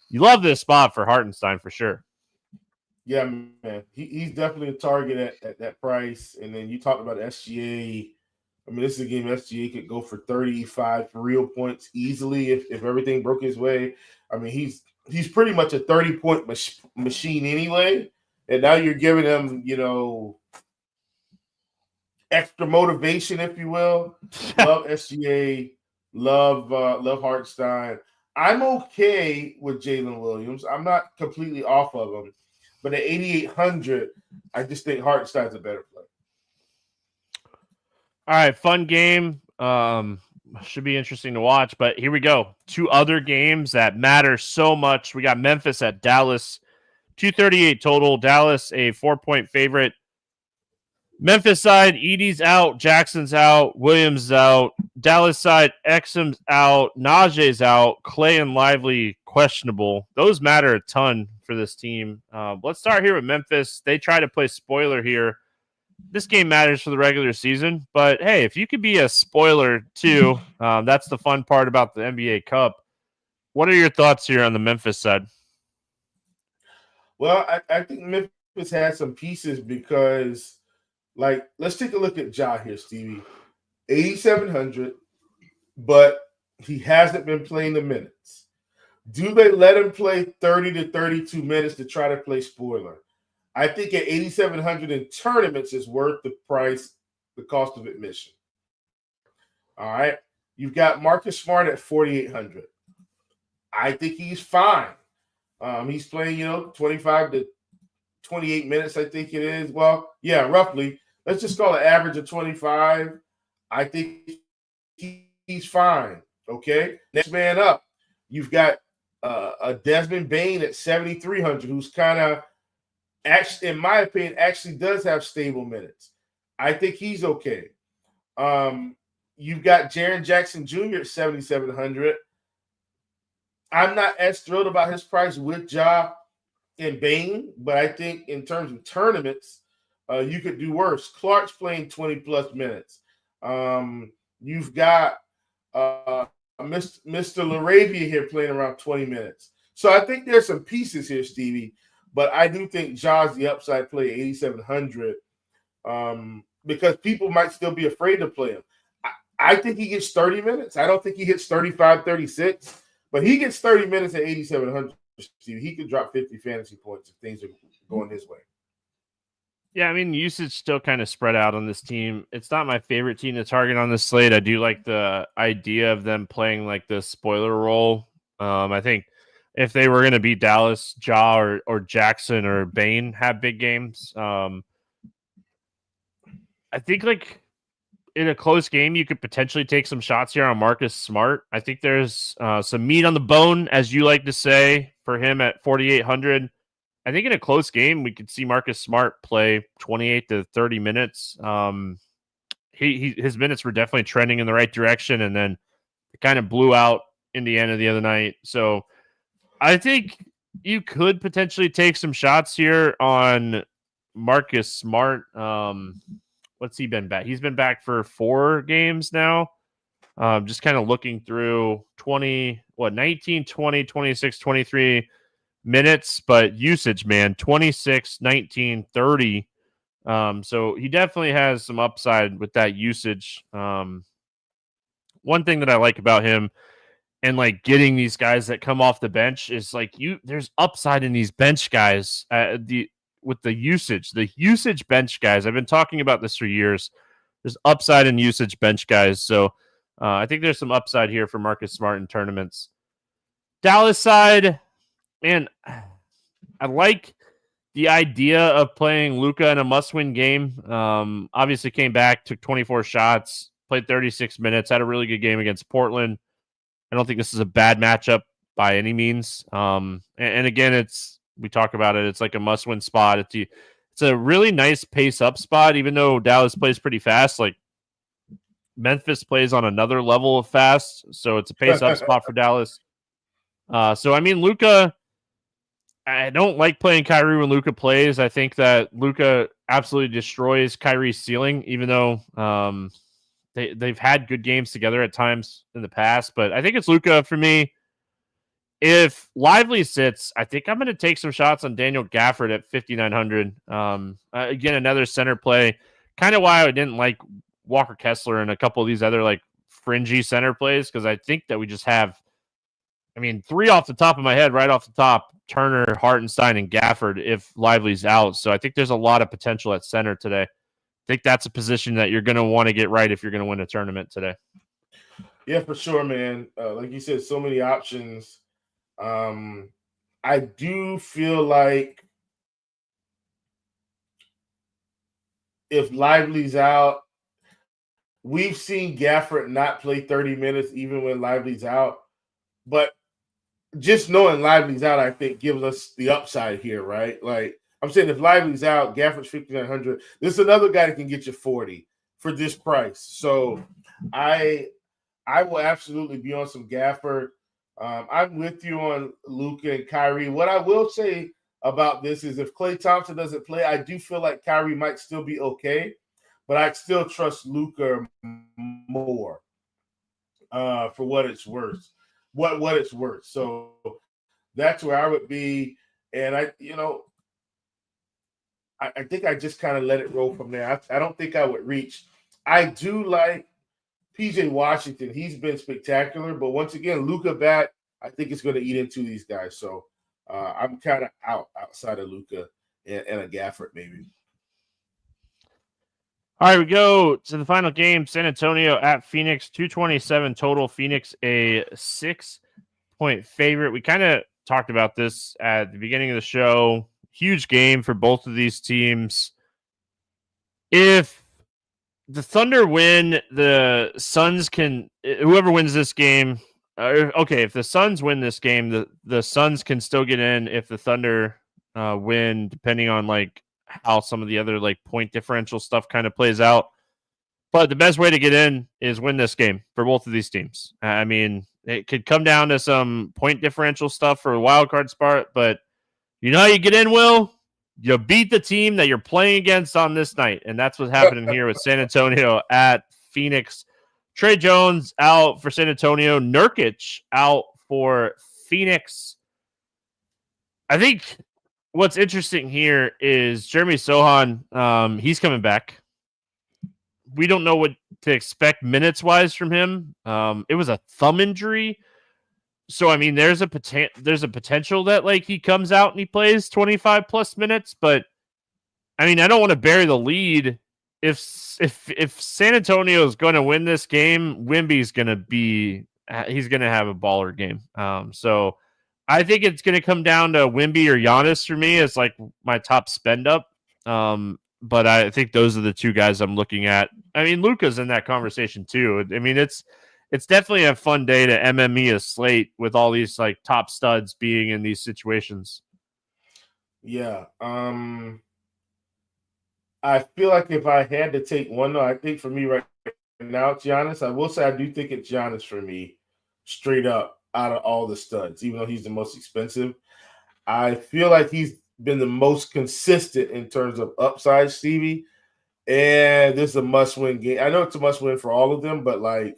you love this spot for Hartenstein for sure. Yeah, man. He's definitely a target at that price. And then you talked about SGA. I mean, this is a game SGA could go for 35 real points easily if everything broke his way. I mean, he's pretty much a 30-point machine anyway. And now you're giving him, extra motivation, if you will. Love SGA. Love Hartenstein. I'm okay with Jalen Williams. I'm not completely off of him. But at 8,800, I just think Hartenstein's a better play. All right, fun game. Should be interesting to watch. But here we go. 2 other games that matter so much. We got Memphis at Dallas. 238 total. Dallas, a 4-point favorite. Memphis side, Edey's out, Jackson's out, Williams is out. Dallas side, Exum's out, Najee's out, Clay and Lively questionable. Those matter a ton for this team. Let's start here with Memphis. They try to play spoiler here. This game matters for the regular season, but hey, if you could be a spoiler too, that's the fun part about the NBA Cup. What are your thoughts here on the Memphis side? Well, I think Memphis has some pieces because – let's take a look at Ja here, Stevie. 8,700, but he hasn't been playing the minutes. Do they let him play 30 to 32 minutes to try to play spoiler? I think at 8,700 in tournaments is worth the price, the cost of admission. All right. You've got Marcus Smart at 4,800. I think he's fine. He's playing, 25 to 28 minutes, I think it is. Well, yeah, roughly. Let's just call it average of 25. I think he's fine. Okay. Next man up, you've got a Desmond Bane at 7,300, who's kind of, actually, in my opinion, actually does have stable minutes. I think he's okay. You've got Jaren Jackson Jr. at 7,700. I'm not as thrilled about his price with Ja and Bane, but I think in terms of tournaments, you could do worse. Clark's playing 20-plus minutes. You've got Mr. Laravia here playing around 20 minutes. So I think there's some pieces here, Stevie, but I do think Ja's the upside play at 8,700 because people might still be afraid to play him. I think he gets 30 minutes. I don't think he hits 35, 36, but he gets 30 minutes at 8,700. Stevie. He could drop 50 fantasy points if things are going his way. Yeah, I mean, usage still kind of spread out on this team. It's not my favorite team to target on this slate. I do like the idea of them playing like the spoiler role. I think if they were going to beat Dallas, Ja or Jackson or Bane have big games. I think like in a close game, you could potentially take some shots here on Marcus Smart. I think there's some meat on the bone, as you like to say, for him at 4,800. I think in a close game, we could see Marcus Smart play 28 to 30 minutes. His minutes were definitely trending in the right direction, and then it kind of blew out in the end of the other night. So I think you could potentially take some shots here on Marcus Smart. What's he been back? He's been back for 4 games now. Just kind of looking through 19, 20, 26, 23 minutes, but usage, man, 26, 19, 30. So he definitely has some upside with that usage. One thing that I like about him and like getting these guys that come off the bench is like there's upside in these bench guys with the usage bench guys. I've been talking about this for years. There's upside in usage bench guys. So I think there's some upside here for Marcus Smart in tournaments. Dallas side, man, I like the idea of playing Luka in a must-win game. Obviously came back, took 24 shots, played 36 minutes, had a really good game against Portland. I don't think this is a bad matchup by any means. And again, we talk about it. It's like a must-win spot. It's it's a really nice pace up spot, even though Dallas plays pretty fast. Like Memphis plays on another level of fast, so it's a pace up spot for Dallas. So I mean, Luka, I don't like playing Kyrie when Luka plays. I think that Luka absolutely destroys Kyrie's ceiling, even though they've had good games together at times in the past. But I think it's Luka for me. If Lively sits, I think I'm going to take some shots on Daniel Gafford at 5,900. Again, another center play. Kind of why I didn't like Walker Kessler and a couple of these other like fringy center plays, because I think that we just have, I mean, three off the top of my head, right off the top: Turner, Hartenstein, and Gafford if Lively's out. So I think there's a lot of potential at center today. I think that's a position that you're going to want to get right if you're going to win a tournament today. Yeah, for sure, man. Like you said, so many options. I do feel like if Lively's out, we've seen Gafford not play 30 minutes even when Lively's out. But just knowing Lively's out, I think, gives us the upside here, right? Like I'm saying, if Lively's out, Gafford's 5,900. This is another guy that can get you 40 for this price. So I will absolutely be on some Gafford. I'm with you on Luka and Kyrie. What I will say about this is if Klay Thompson doesn't play, I do feel like Kyrie might still be okay, but I still trust Luka more for what it's worth. What it's worth. So that's where I would be. And I think I just kind of let it roll from there. I don't think I would reach. I do like PJ Washington. He's been spectacular, but once again, Luka back, I think it's going to eat into these guys. So I'm kind of outside of Luka and a Gafford maybe. All right, we go to the final game. San Antonio at Phoenix, 227 total. Phoenix a 6-point favorite. We kind of talked about this at the beginning of the show. Huge game for both of these teams. If the Thunder win, the Suns can, whoever wins this game, if the Suns win this game, the Suns can still get in if the Thunder win, depending on like how some of the other like point differential stuff kind of plays out. But the best way to get in is win this game for both of these teams. I mean, it could come down to some point differential stuff for a wild card spot, but you know how you get in, Will? You beat the team that you're playing against on this night, and that's what's happening here with San Antonio at Phoenix. Trey Jones out for San Antonio. Nurkic out for Phoenix. I think what's interesting here is Jeremy Sohan. He's coming back. We don't know what to expect minutes-wise from him. It was a thumb injury. So, I mean, there's a potential that, like, he comes out and he plays 25-plus minutes. But, I mean, I don't want to bury the lead. If San Antonio is going to win this game, Wemby's going to he's going to have a baller game. So, I think it's going to come down to Wemby or Giannis for me as, like, my top spend up. But I think those are the two guys I'm looking at. I mean, Luka's in that conversation, too. I mean, it's definitely a fun day to MME a slate with all these like top studs being in these situations. Yeah. I feel like if I had to take one, though, I think for me right now, it's Giannis. I will say I do think it's Giannis for me, straight up out of all the studs, even though he's the most expensive. I feel like he's been the most consistent in terms of upside, Stevie. And this is a must-win game. I know it's a must-win for all of them, but like,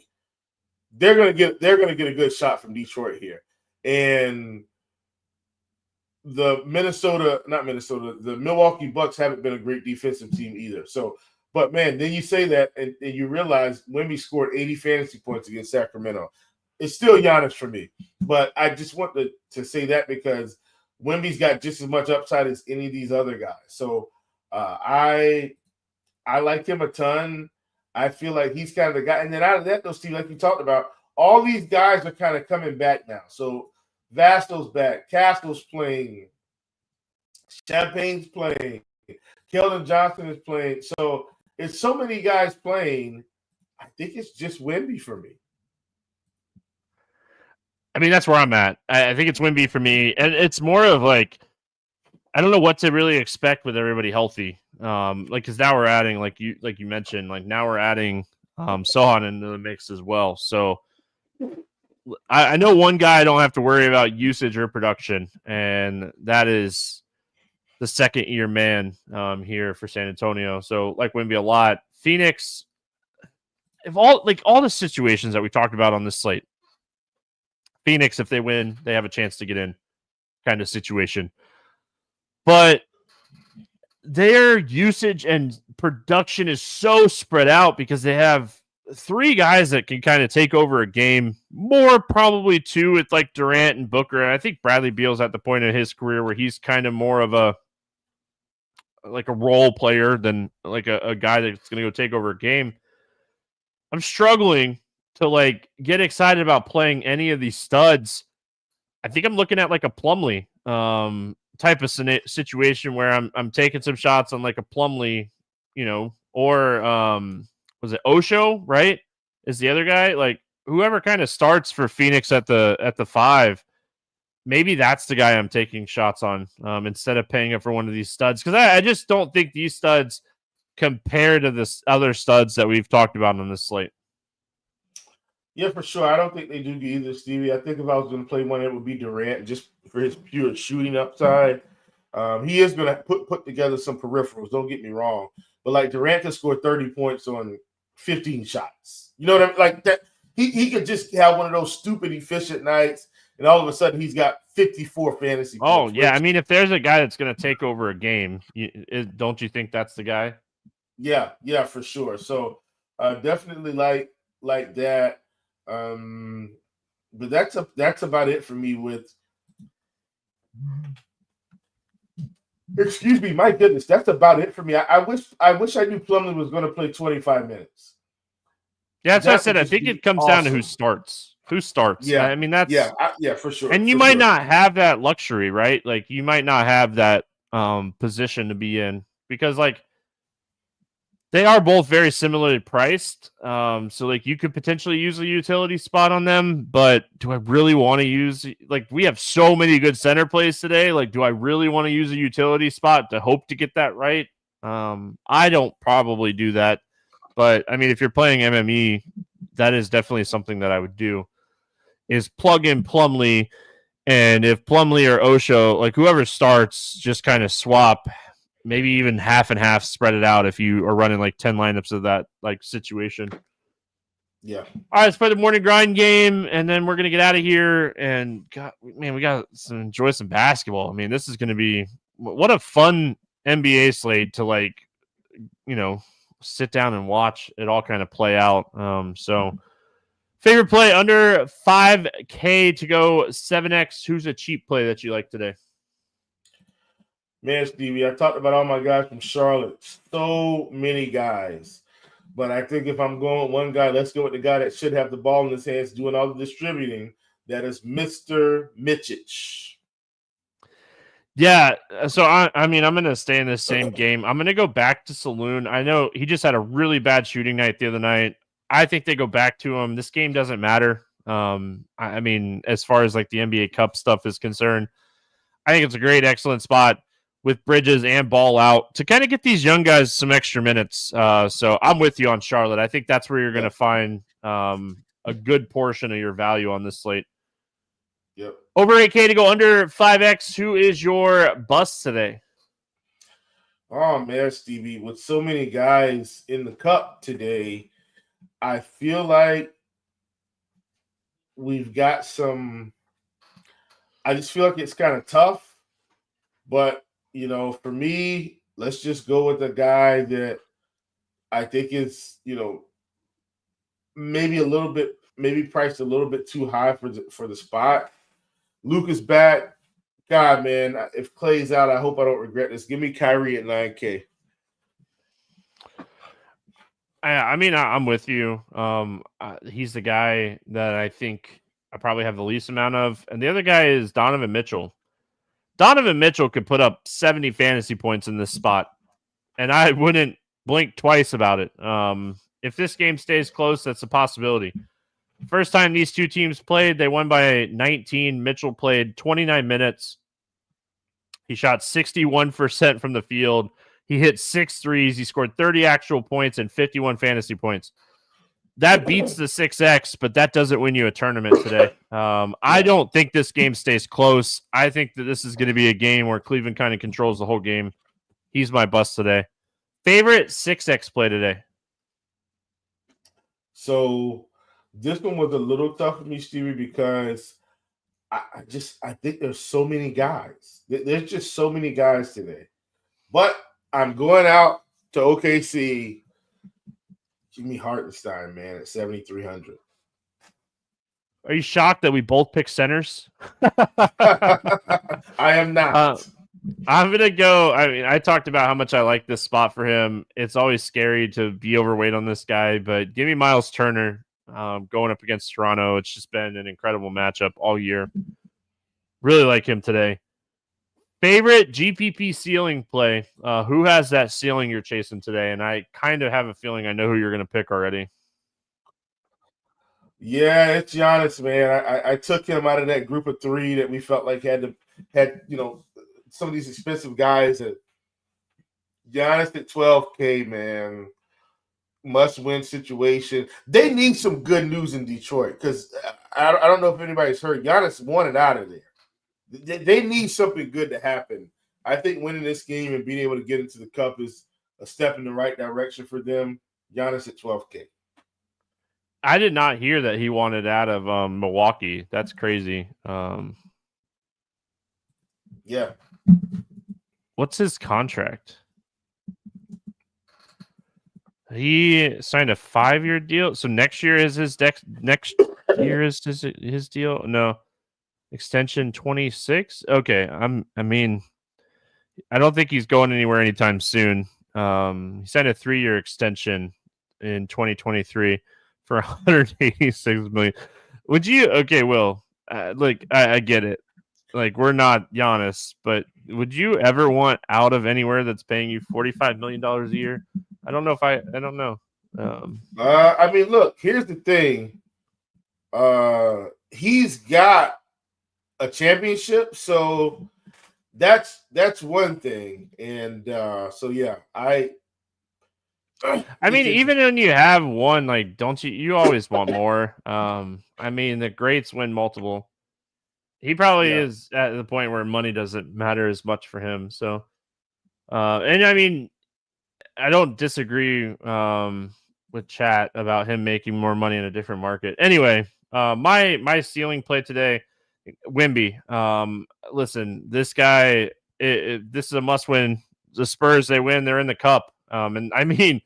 they're gonna get a good shot from Detroit here. And the Milwaukee Bucks haven't been a great defensive team either. So, but man, then you say that and you realize Wemby scored 80 fantasy points against Sacramento. It's still Giannis for me. But I just want to say that because Wemby's got just as much upside as any of these other guys. So I like him a ton. I feel like he's kind of the guy. And then out of that, though, Steve, like you talked about, all these guys are kind of coming back now. So Vasto's back. Castle's playing. Champagne's playing. Keldon Johnson is playing. So it's so many guys playing. I think it's just Wemby for me. I mean, that's where I'm at. I think it's Wemby for me. And it's more of like, I don't know what to really expect with everybody healthy. Because now we're adding, like you mentioned, now we're adding Sohan into the mix as well. So I know one guy I don't have to worry about usage or production, and that is the second-year man here for San Antonio. So Wemby a lot. Phoenix, if all the situations that we talked about on this slate, Phoenix, if they win, they have a chance to get in, kind of situation. But their usage and production is so spread out because they have three guys that can kind of take over a game, more probably two with Durant and Booker. And I think Bradley Beal's at the point of his career where he's kind of more of a role player than a guy that's going to go take over a game. I'm struggling to get excited about playing any of these studs. I think I'm looking at a Plumlee type of situation where I'm taking some shots on a Plumlee, or was it Osho, right? Is the other guy, whoever kind of starts for Phoenix at the 5, maybe that's the guy I'm taking shots on instead of paying up for one of these studs, because I just don't think these studs compare to this other studs that we've talked about on this slate. Yeah, for sure. I don't think they do either, Stevie. I think if I was going to play one, it would be Durant, just for his pure shooting upside. He is going to put together some peripherals, don't get me wrong. But Durant can score 30 points on 15 shots. You know what I mean? That he could just have one of those stupid efficient nights, and all of a sudden he's got 54 fantasy points. Oh, yeah. I mean, if there's a guy that's going to take over a game, don't you think that's the guy? Yeah, for sure. So definitely like that. But that's about it for me with. Excuse me, my goodness, that's about it for me. I wish I knew Plumlee was going to play 25 minutes. Yeah, that's what I said. I think it comes down to who starts. Who starts? Yeah, I mean that's for sure. And you might not have that luxury, right? You might not have that position to be in because they are both very similarly priced. So you could potentially use a utility spot on them, but do I really want to use we have so many good center plays today? Do I really want to use a utility spot to hope to get that right? I don't probably do that. But I mean, if you're playing MME, that is definitely something that I would do is plug in Plumlee. And if Plumlee or Osho, whoever starts, just kind of swap, maybe even half and half, spread it out if you are running 10 lineups of that situation. Yeah. All right, let's play the morning grind game, and then we're going to get out of here. And we got to enjoy some basketball. I mean, this is going to be what a fun NBA slate to sit down and watch it all kind of play out. So favorite play under 5K to go 7X. Who's a cheap play that you like today? Man, Stevie, I talked about all my guys from Charlotte. So many guys. But I think if I'm going with one guy, let's go with the guy that should have the ball in his hands doing all the distributing. That is Mr. Micic. Yeah, so I mean, I'm going to stay in this same game. I'm going to go back to Saloon. I know he just had a really bad shooting night the other night. I think they go back to him. This game doesn't matter. I mean, as far as the NBA Cup stuff is concerned, I think it's a great, excellent spot with Bridges and Ball out to kind of get these young guys some extra minutes. So I'm with you on Charlotte. I think that's where you're going to find a good portion of your value on this slate. Yep. Over 8K to go under 5X. Who is your bust today? Oh, man, Stevie, with so many guys in the cup today, I feel like we've got some – I just feel like it's kind of tough. But, for me, let's just go with a guy that I think is, maybe priced a little bit too high for the spot. Luke is back. God, man, if Clay's out, I hope I don't regret this. Give me Kyrie at 9K. I mean, I'm with you. He's the guy that I think I probably have the least amount of. And the other guy is Donovan Mitchell. Donovan Mitchell could put up 70 fantasy points in this spot, and I wouldn't blink twice about it. If this game stays close, that's a possibility. First time these two teams played, they won by 19. Mitchell played 29 minutes. He shot 61% from the field. He hit 6 threes. He scored 30 actual points and 51 fantasy points. That beats the 6X, but that doesn't win you a tournament today. I don't think this game stays close. I think that this is going to be a game where Cleveland kind of controls the whole game. He's my bust today. Favorite 6X play today? So this one was a little tough for me, Stevie, because I think there's so many guys. There's just so many guys today. But I'm going out to OKC. Jimmy Hartenstein, man, at 7,300. Are you shocked that we both pick centers? I am not. I'm going to go. I mean, I talked about how much I like this spot for him. It's always scary to be overweight on this guy, but give me Miles Turner going up against Toronto. It's just been an incredible matchup all year. Really like him today. Favorite GPP ceiling play? Who has that ceiling you're chasing today? And I kind of have a feeling I know who you're going to pick already. Yeah, it's Giannis, man. I took him out of that group of 3 that we felt like had some of these expensive guys. That Giannis at 12K, man, must-win situation. They need some good news in Detroit because I don't know if anybody's heard. Giannis wanted out of there. They need something good to happen. I think winning this game and being able to get into the cup is a step in the right direction for them. Giannis at 12K. I did not hear that he wanted out of Milwaukee. That's crazy. Yeah. What's his contract? He signed a 5-year deal. So next year is his next year is his deal? No. Extension 26. Okay. I mean, I don't think he's going anywhere anytime soon. He signed a 3-year extension in 2023 for 186 million. Would you? Okay, Will. I get it. Like, we're not Giannis, but would you ever want out of anywhere that's paying you $45 million a year? I don't know. I mean, look. Here's the thing. He's got a championship, so that's one thing. And so yeah, I mean, even when you have one, like, don't you always want more? I mean, the greats win multiple. He probably is at the point where money doesn't matter as much for him. So, and I mean, I don't disagree with chat about him making more money in a different market. Anyway, my ceiling play today, Wemby. Listen, this guy, this is a must win. The Spurs, they win, they're in the cup. And I mean,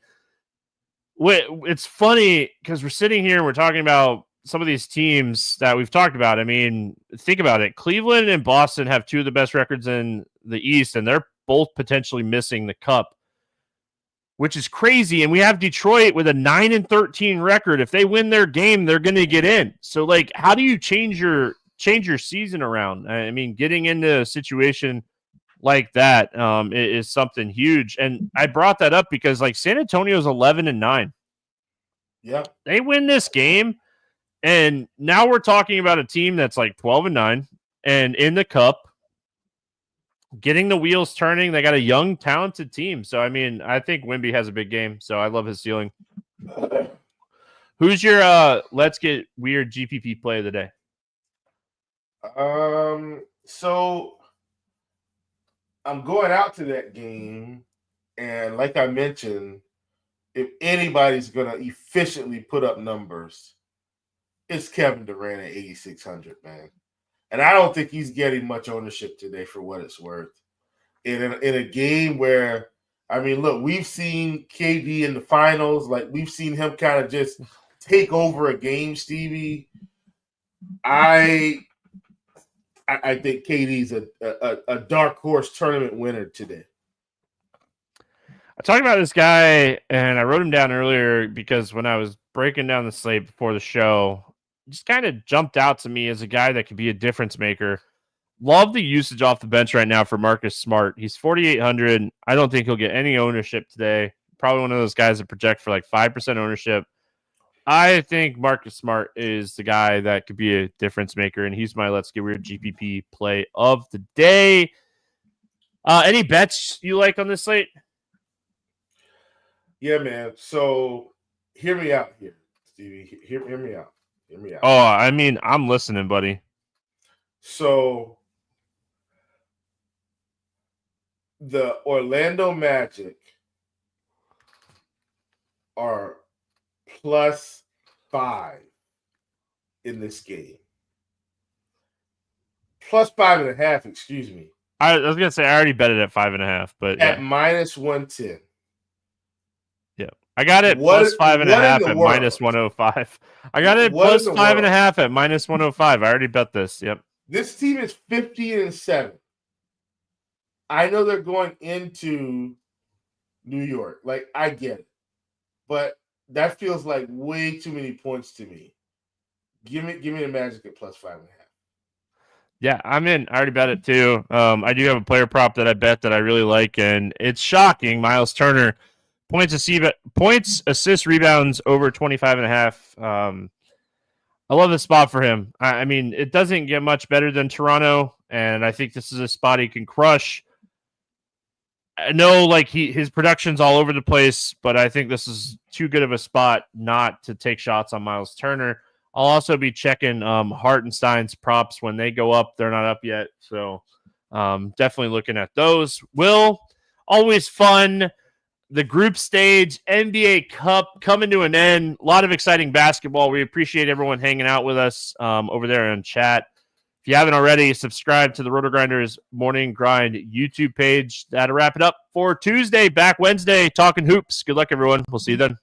it's funny because we're sitting here and we're talking about some of these teams that we've talked about. I mean, think about it. Cleveland and Boston have 2 of the best records in the East, and they're both potentially missing the cup, which is crazy. And we have Detroit with a 9-13 record. If they win their game, they're going to get in. So, like, how do you change your season around? I mean, getting into a situation like that is something huge. And I brought that up because, like, San Antonio's 11-9. Yeah, they win this game, and now we're talking about a team that's like 12-9 and in the cup, getting the wheels turning. They got a young, talented team. So, I mean, I think Wemby has a big game. So I love his ceiling. Who's your let's get weird GPP play of the day? So I'm going out to that game, and like I mentioned, if anybody's going to efficiently put up numbers, it's Kevin Durant at 8,600, man. And I don't think he's getting much ownership today for what it's worth. In a game where, I mean, look, we've seen KD in the finals. Like, we've seen him kind of just take over a game, Stevie. I think KD's a dark horse tournament winner today. I talked about this guy, and I wrote him down earlier because when I was breaking down the slate before the show, just kind of jumped out to me as a guy that could be a difference maker. Love the usage off the bench right now for Marcus Smart. He's 4,800. I don't think he'll get any ownership today. Probably one of those guys that project for like 5% ownership. I think Marcus Smart is the guy that could be a difference maker, and he's my Let's Get Weird GPP play of the day. Any bets you like on this slate? Yeah, man. So hear me out here, Stevie. Hear me out. Hear me out. Oh, I mean, I'm listening, buddy. So the Orlando Magic are +5 in this game. +5.5, excuse me. I was gonna say I already bet it at 5.5, but At yeah. -110. Yeah. I got it +5.5 at -105. I got it +5.5 at -105. I already bet this. Yep. This team is 50-7. I know they're going into New York. Like, I get it. But that feels like way too many points to me. Give me the Magic at +5.5. Yeah, I'm in. I already bet it too. I do have a player prop that I bet that I really like, and it's shocking. Miles Turner, points, assists, rebounds over 25.5. I love the spot for him. I mean, it doesn't get much better than Toronto, and I think this is a spot he can crush. I know, like, his production's all over the place, but I think this is too good of a spot not to take shots on Miles Turner. I'll also be checking Hartenstein's props when they go up. They're not up yet, so definitely looking at those. Will, always fun. The group stage, NBA Cup coming to an end. A lot of exciting basketball. We appreciate everyone hanging out with us over there in chat. If you haven't already, subscribe to the RotoGrinders Morning Grind YouTube page. That'll wrap it up for Tuesday. Back Wednesday, talking hoops. Good luck, everyone. We'll see you then.